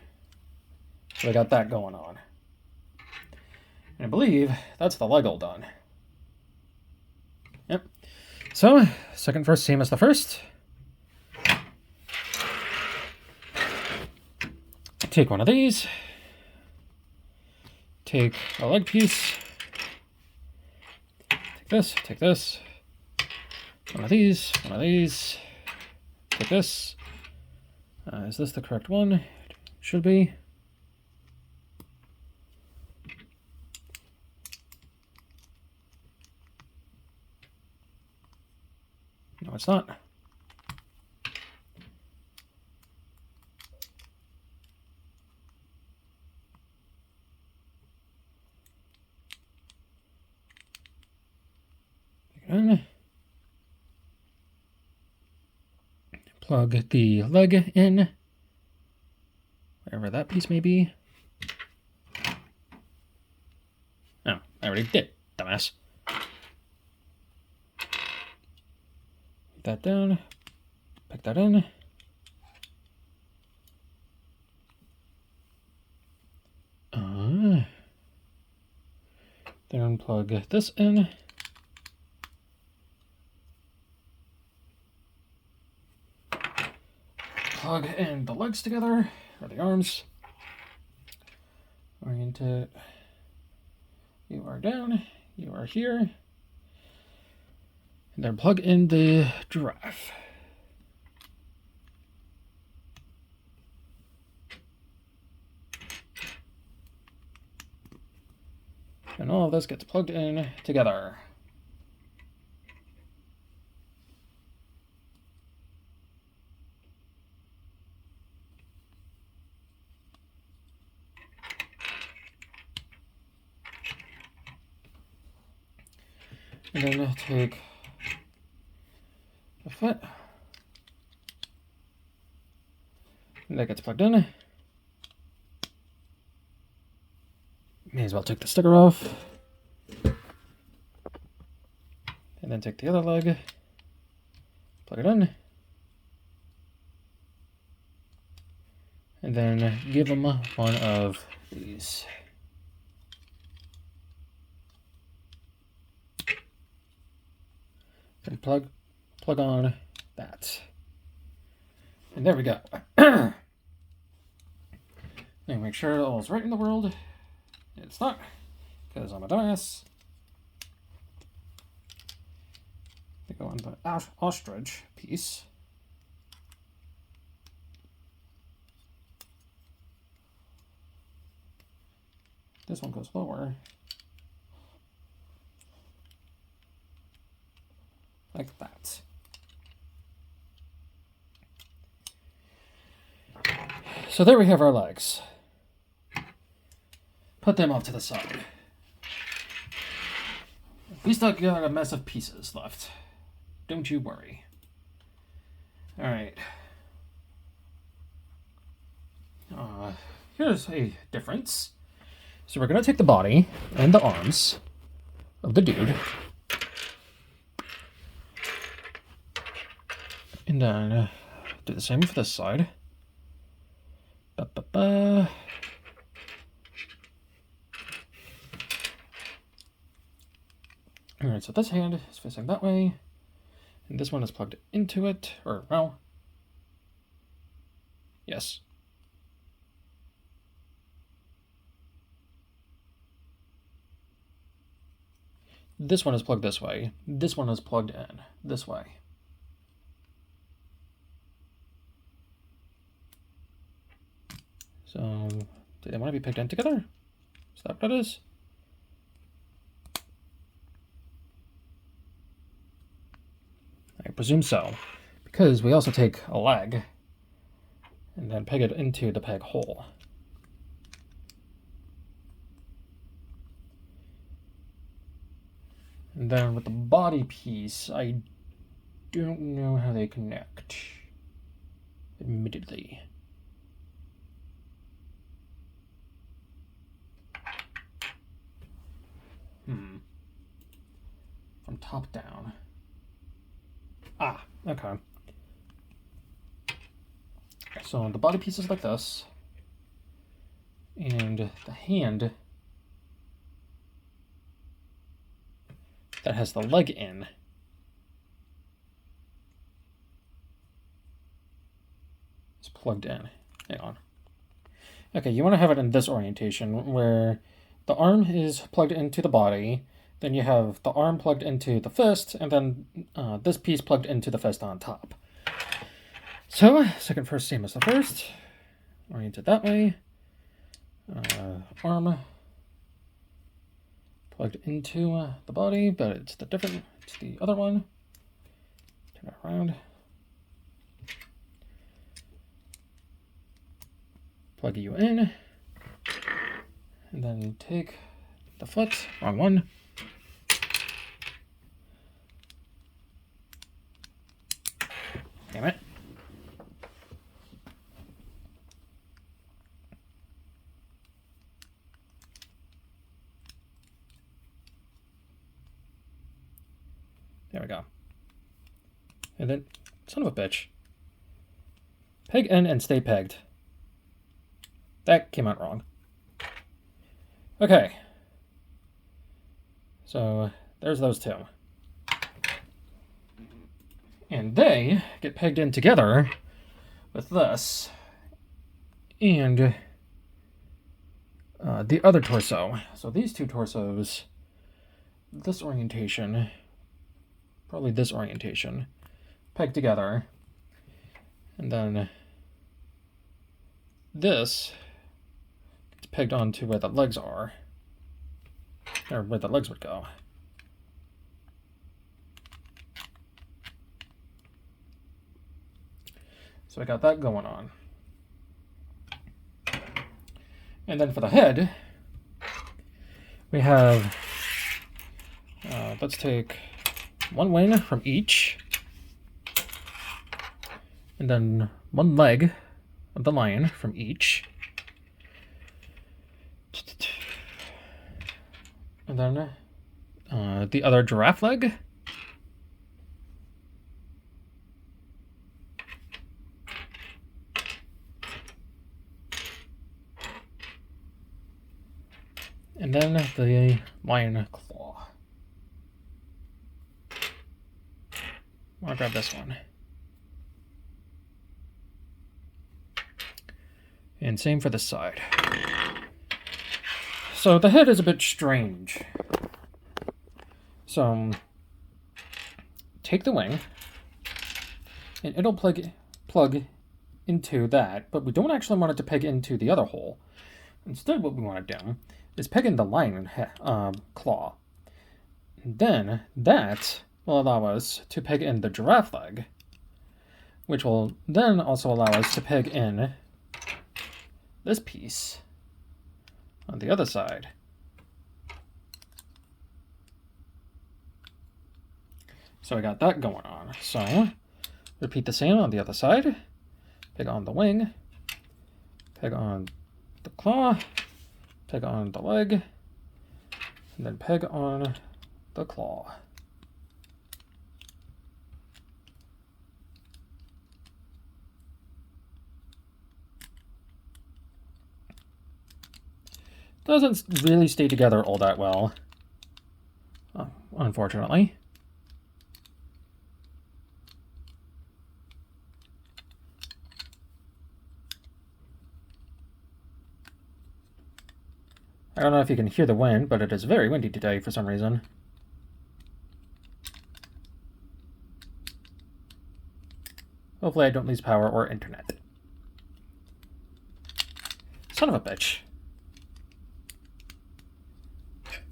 So I got that going on. And I believe that's the leg all done. Yep. So, second verse, same as the first. Take one of these. Take a leg piece. Take this, take this. One of these, one of these. Take this. Is this the correct one? Should be. No, it's not. Take it in. Plug the leg in, wherever that piece may be. Oh, I already did, dumbass. Put that down, pick that in. Then plug this in. plug in the legs together, or the arms. Orient it. You are down, you are here. And then plug in the giraffe. And all of this gets plugged in together. And then take the foot. And that gets plugged in. May as well take the sticker off. And then take the other leg. Plug it in. And then give them one of these. And plug on that. And there we go. Now make sure all's right in the world. It's not, because I'm a dumbass. They go on the ostrich piece. This one goes lower. Like that. So there we have our legs. Put them off to the side. We still got a mess of pieces left. Don't you worry. Alright. Here's a difference. So we're going to take the body and the arms of the dude. And then do the same for this side. Ba-ba-ba. Alright, so this hand is facing that way. And this one is plugged into it. Or, well, yes. This one is plugged this way. This one is plugged in this way. So, do they want to be plugged in together? Is that what it is? I presume so, because we also take a leg and then peg it into the peg hole. And then with the body piece, I don't know how they connect, admittedly. From top down. Ah, okay. So the body piece is like this. And the hand that has the leg in is plugged in. Hang on. Okay, you want to have it in this orientation where the arm is plugged into the body, then you have the arm plugged into the fist, and then this piece plugged into the fist on top. So, second first, same as the first. Oriented that way. Arm plugged into the body, but it's the other one. Turn it around. Plug you in. And then you take the foot, wrong one. Damn it. There we go. And then, son of a bitch. Peg in and stay pegged. That came out wrong. Okay. So, there's those two. And they get pegged in together with this and the other torso. So these two torsos, this orientation, probably this orientation, pegged together, and then this gets pegged onto where the legs are, or where the legs would go. So I got that going on. And then for the head, we have, let's take one wing from each, and then one leg of the lion from each, and then the other giraffe leg, and then the lion claw. I'll grab this one. And same for the side. So the head is a bit strange. So take the wing, and it'll plug into that, but we don't actually want it to peg into the other hole. Instead, what we want to do is peg in the lion claw. And then that will allow us to peg in the giraffe leg, which will then also allow us to peg in this piece on the other side. So I got that going on. So repeat the same on the other side. Peg on the wing, peg on the claw, peg on the leg, and then peg on the claw. Doesn't really stay together all that well, unfortunately. I don't know if you can hear the wind, but it is very windy today for some reason. Hopefully I don't lose power or internet. Son of a bitch.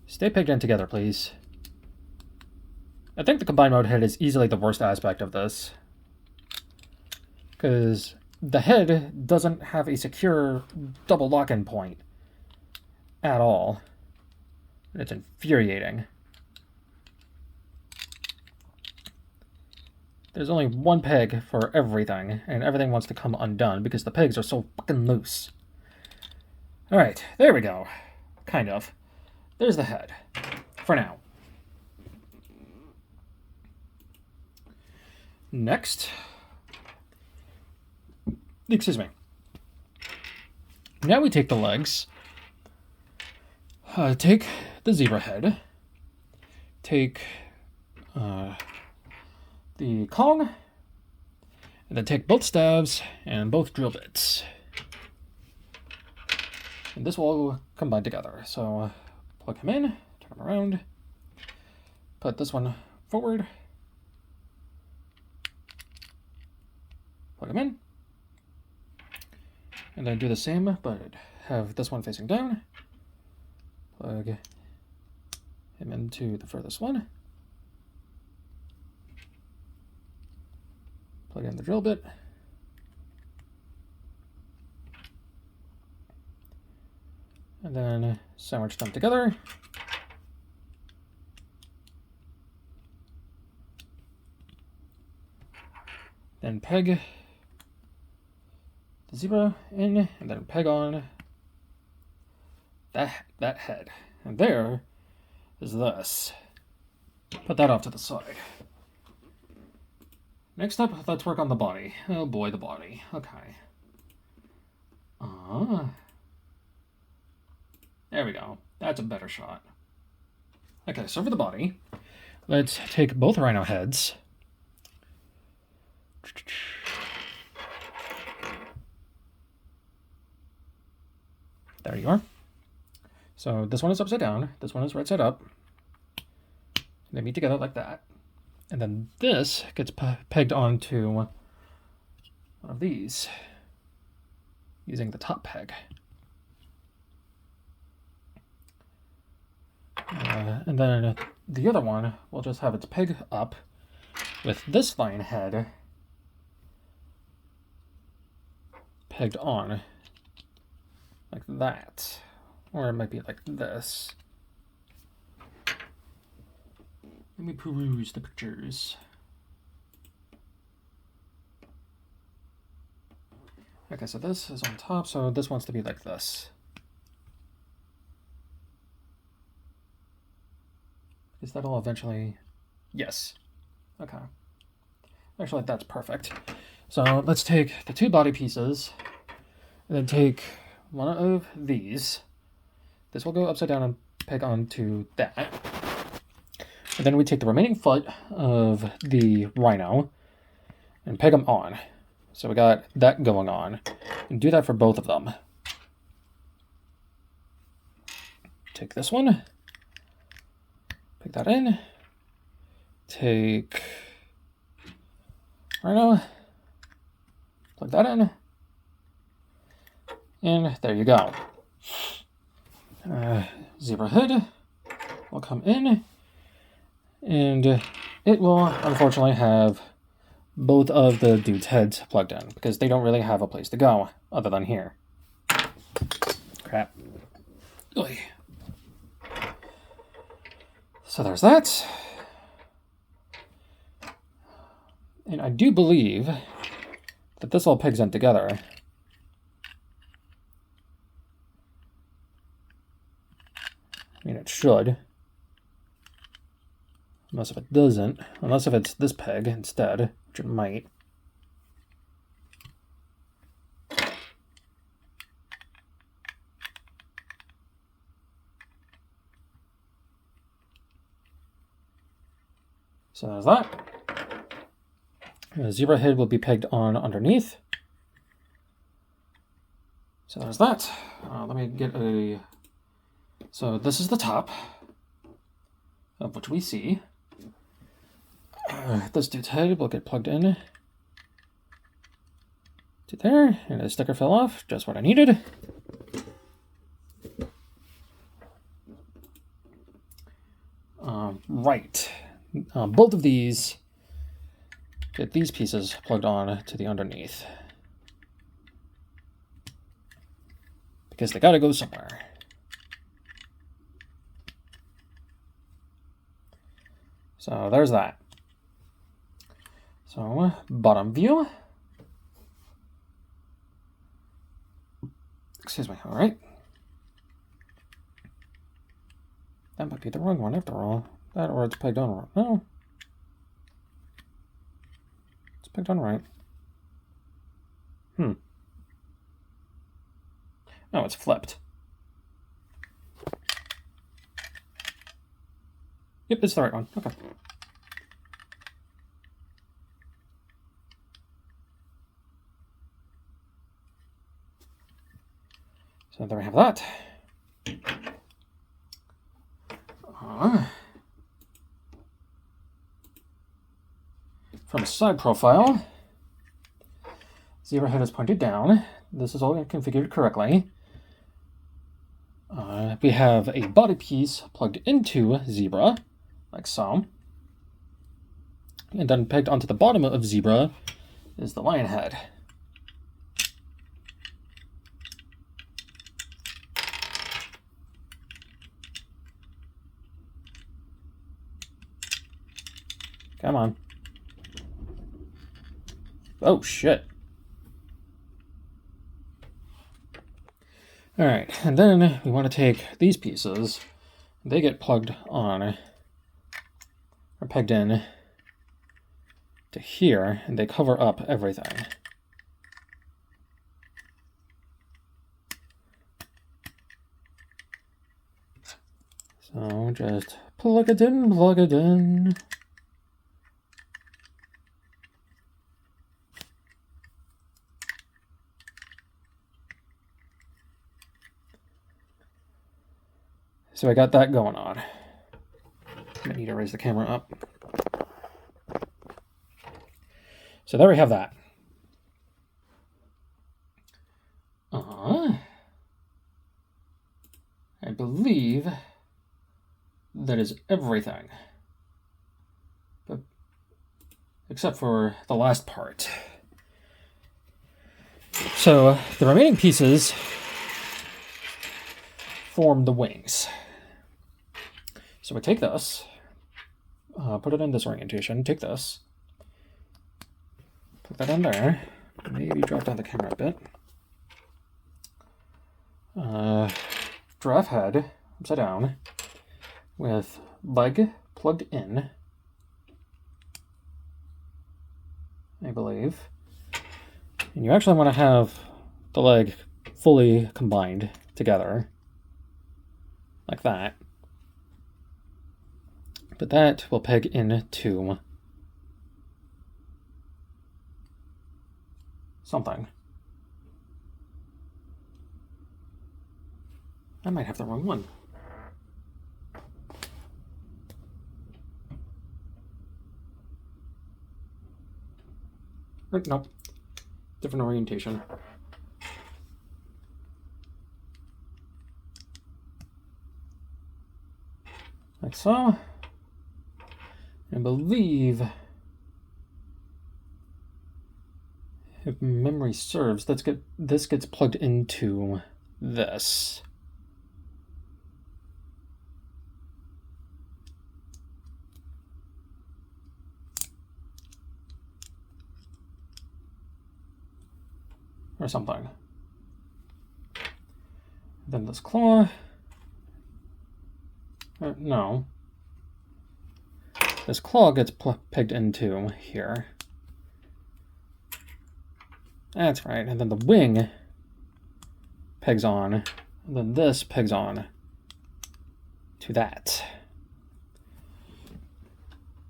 Stay pegged in together, please. I think the combined mode head is easily the worst aspect of this, because the head doesn't have a secure double lock-in point at all. It's infuriating. There's only one peg for everything, and everything wants to come undone because the pegs are so fucking loose. Alright, there we go. Kind of. There's the head. For now. Next. Excuse me. Now we take the legs. Take the zebra head. Take the Kong. And then take both stabs and both drill bits. And this will all combine together. So plug him in, turn him around, put this one forward, plug him in, and then do the same, but have this one facing down, plug him into the furthest one, plug in the drill bit, and then sandwich them together. Then peg the zebra in, and then peg on that head. And there is this. Put that off to the side. Next up, let's work on the body. Oh boy, the body. Okay. There we go. That's a better shot. Okay, so for the body, let's take both rhino heads. There you are. So this one is upside down. This one is right side up. They meet together like that. And then this gets pegged onto one of these using the top peg. And then the other one will just have its peg up with this lion head pegged on like that. Or it might be like this. Let me peruse the pictures. Okay, so this is on top, so this wants to be like this. Is that all eventually? Yes. Okay. Actually, that's perfect. So let's take the two body pieces, and then take one of these. This will go upside down and peg onto that. And then we take the remaining foot of the rhino and peg them on. So we got that going on. And do that for both of them. Take this one. Peg that in. Take rhino. Plug that in. And there you go. Zebra head will come in. And it will unfortunately have both of the dude's heads plugged in because they don't really have a place to go other than here. Crap. Oy. So there's that. And I do believe that this all pegs in together. I mean, it should. Unless if it doesn't. Unless if it's this peg instead, which it might. So there's that. The zebra head will be pegged on underneath. So there's that. Let me get a... So this is the top of which we see. This dude's head will get plugged in to there, and the sticker fell off, just what I needed. Right. Both of these get these pieces plugged on to the underneath. Because they gotta go somewhere. So there's that. So, bottom view. Excuse me, alright. That might be the wrong one after all. That or it's pegged on wrong. No. It's pegged on right. Oh, it's flipped. Yep, it's the right one. Okay. So there we have that. From a side profile, zebra head is pointed down. This is all configured correctly. We have a body piece plugged into zebra, like so. And then pegged onto the bottom of zebra is the lion head. Come on. Oh, shit. Alright, and then we want to take these pieces. They get plugged on, or pegged in to here, and they cover up everything. So just plug it in, plug it in. So I got that going on. I need to raise the camera up. So there we have that. I believe that is everything. But except for the last part. So the remaining pieces form the wings. So we take this, put it in this orientation, take this, put that in there, maybe drop down the camera a bit. Giraffe head upside down with leg plugged in, I believe. And you actually want to have the leg fully combined together, like that. But that will peg into something. I might have the wrong one. Nope. Different orientation. Like so. I believe, if memory serves, this gets plugged into this. Or something. Then this claw. No. This claw gets pegged into here. That's right. And then the wing pegs on. And then this pegs on to that.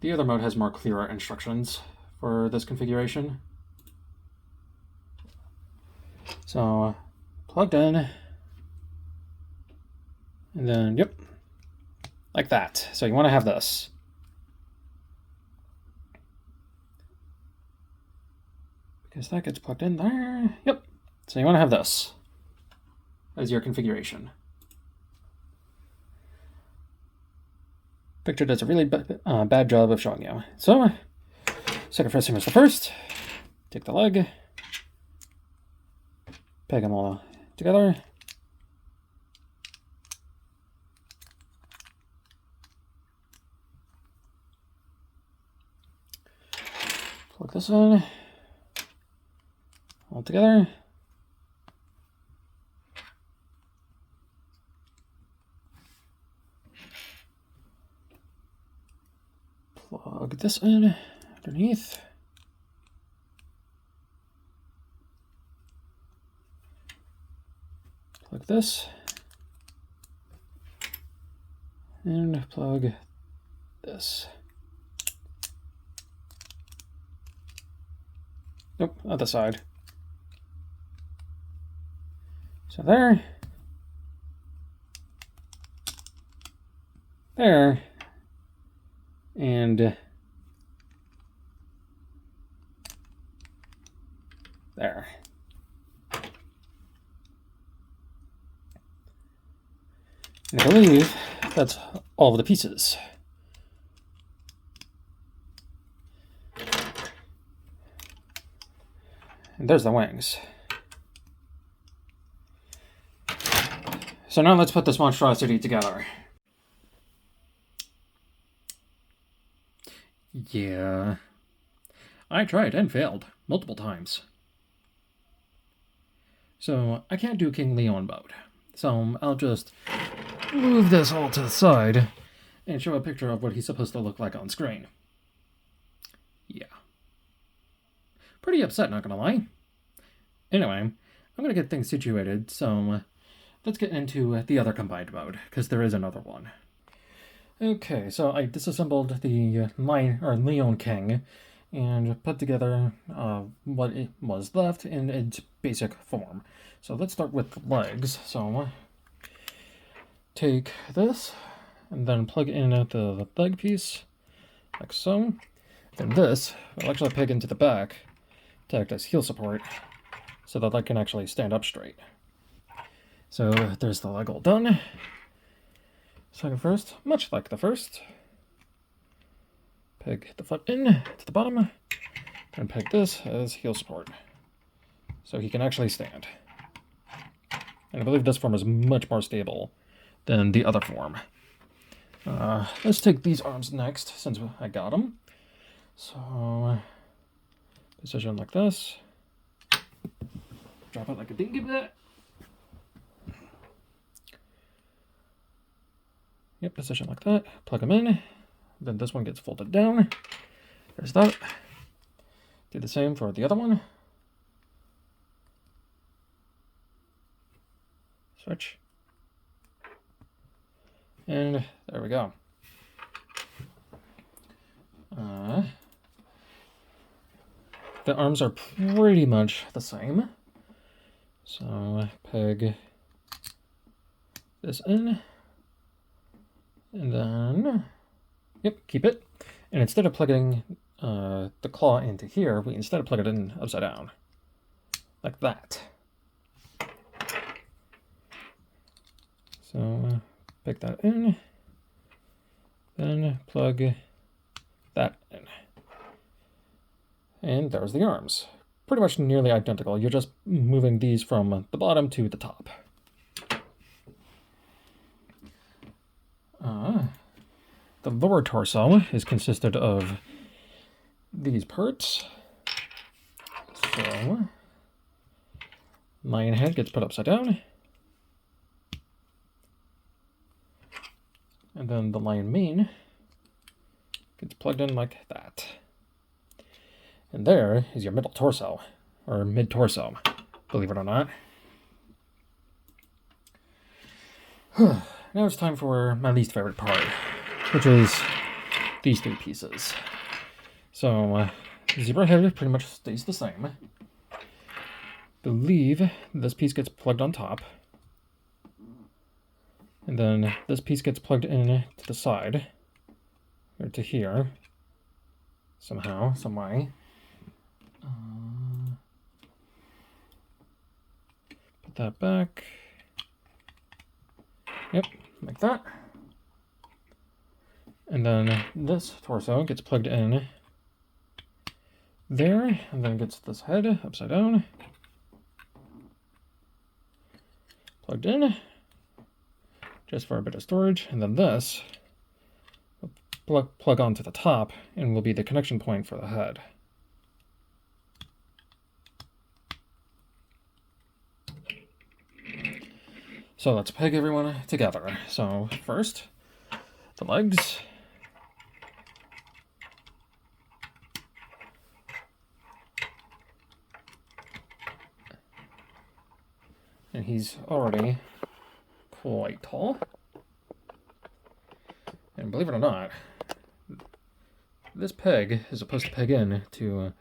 The other mode has more clearer instructions for this configuration. So, plugged in. And then, yep. Like that. So you want to have this. Because that gets plugged in there. Yep. So you want to have this as your configuration. Picture does a really bad job of showing you. So, second first thing was the first. Take the leg. Peg them all together. Plug this in. All together. Plug this in underneath. Plug this. And plug this. Nope, other side. So there. There. And there. And I believe that's all of the pieces. And there's the wings. So now let's put this monstrosity together. Yeah. I tried and failed multiple times. So I can't do King Leon mode. So I'll just move this all to the side and show a picture of what he's supposed to look like on screen. Yeah. Pretty upset, not gonna lie. Anyway, I'm gonna get things situated, so let's get into the other combined mode, because there is another one. Okay, so I disassembled the Leon King and put together what it was left in its basic form. So let's start with the legs. So take this and then plug in the leg piece, like so. Then this will actually plug into the back to act as heel support, so that leg can actually stand up straight. So there's the leg all done. Second first, much like the first. Peg the foot in to the bottom, and peg this as heel support, so he can actually stand. And I believe this form is much more stable than the other form. Let's take these arms next, since I got them. So, position like this. Drop it like a dinghy. Yep, position like that. Plug them in. Then this one gets folded down. There's that. Do the same for the other one. Switch. And there we go. The arms are pretty much the same. So peg this in. And then, yep, keep it. And instead of plugging the claw into here, we instead plug it in upside down. Like that. So pick that in, then plug that in. And there's the arms. Pretty much nearly identical. You're just moving these from the bottom to the top. The lower torso is consisted of these parts. So, lion head gets put upside down. And then the lion mane gets plugged in like that. And there is your middle torso, or mid-torso, believe it or not. Now it's time for my least favorite part, which is these three pieces. So, zebra head pretty much stays the same. Believe this piece gets plugged on top. And then this piece gets plugged in to the side, or to here, somehow, some way. Put that back. Yep, like that. And then this torso gets plugged in there, and then gets this head upside down. Plugged in, just for a bit of storage. And then this will plug onto the top and will be the connection point for the head. So let's peg everyone together. So first, the legs. And he's already quite tall. And believe it or not, this peg is supposed to peg in to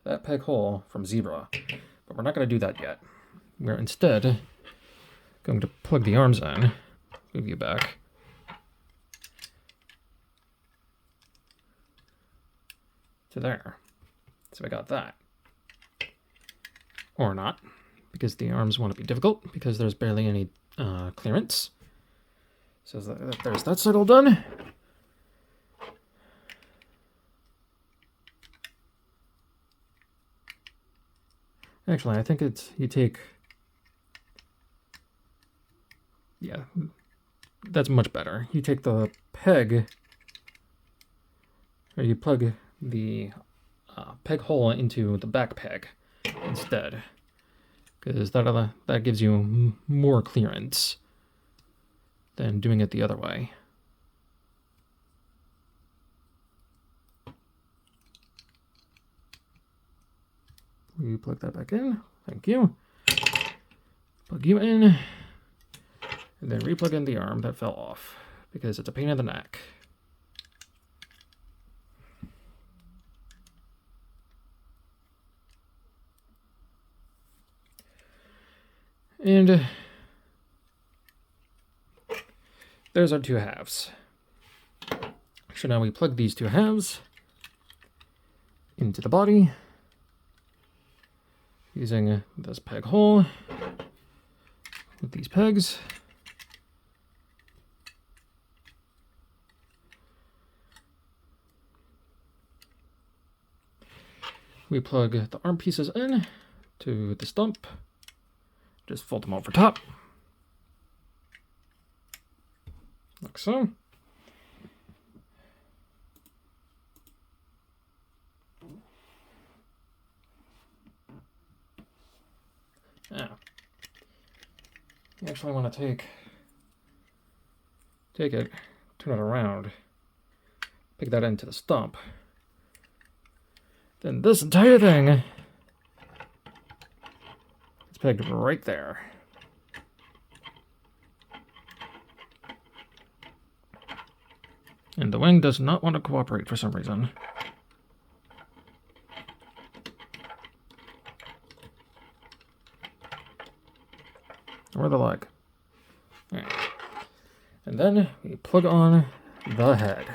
that peg hole from zebra. But we're not going to do that yet. We're instead going to plug the arms in, move you back, to there. So I got that. Or not, because the arms want to be difficult, because there's barely any clearance. So there's that side all done. Actually, I think it's, you take, yeah, that's much better. You take the peg, or you plug the peg hole into the back peg instead, because that gives you more clearance than doing it the other way. You plug that back in. Thank you. Plug you in. And then replug in the arm that fell off, because it's a pain in the neck. And there's our two halves. So now we plug these two halves into the body using this peg hole with these pegs. We plug the arm pieces in to the stump. Just fold them over top. Like so. Now, you actually want to take it, turn it around, pick that into the stump. Then this entire thing is pegged right there. And the wing does not want to cooperate for some reason. Or the leg. Right. And then we plug on the head.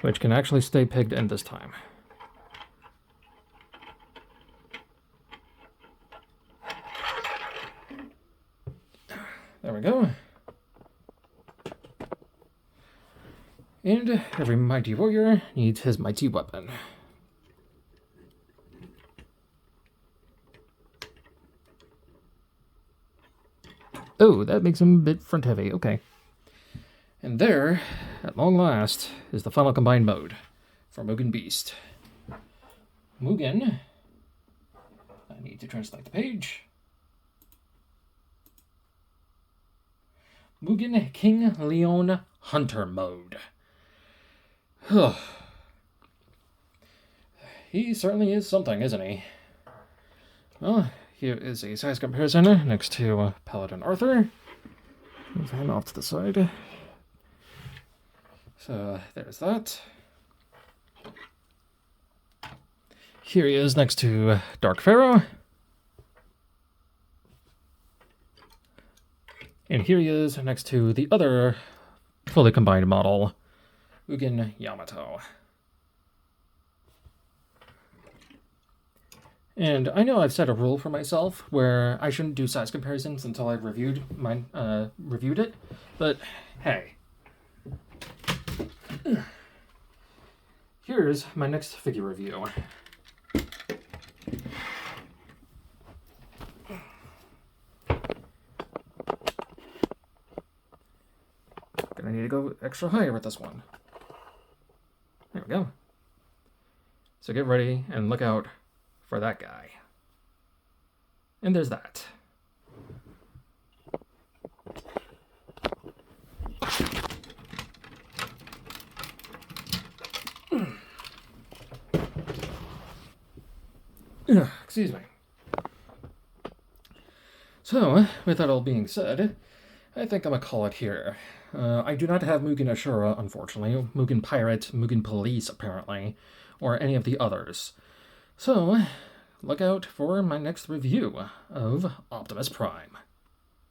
Which can actually stay pegged in this time. There we go. And every mighty warrior needs his mighty weapon. Oh, that makes him a bit front heavy. Okay. And there, at long last, is the final combined mode for Mugen Beast. Mugen. I need to translate the page. Mugen King Leon Hunter mode. He certainly is something, isn't he? Well, here is a size comparison next to Paladin Arthur. Move him off to the side. So there's that. Here he is next to Dark Pharaoh. And here he is next to the other fully combined model, Mugen Yamato. And I know I've set a rule for myself where I shouldn't do size comparisons until I've reviewed it, but hey. Here's my next figure review. Gonna need to go extra higher with this one. There we go. So get ready and look out for that guy. And there's that. Excuse me. So, with that all being said, I think I'm gonna call it here. I do not have Mugen Ashura, unfortunately, Mugen Pirate, Mugen Police, apparently, or any of the others. So, look out for my next review of Optimus Prime.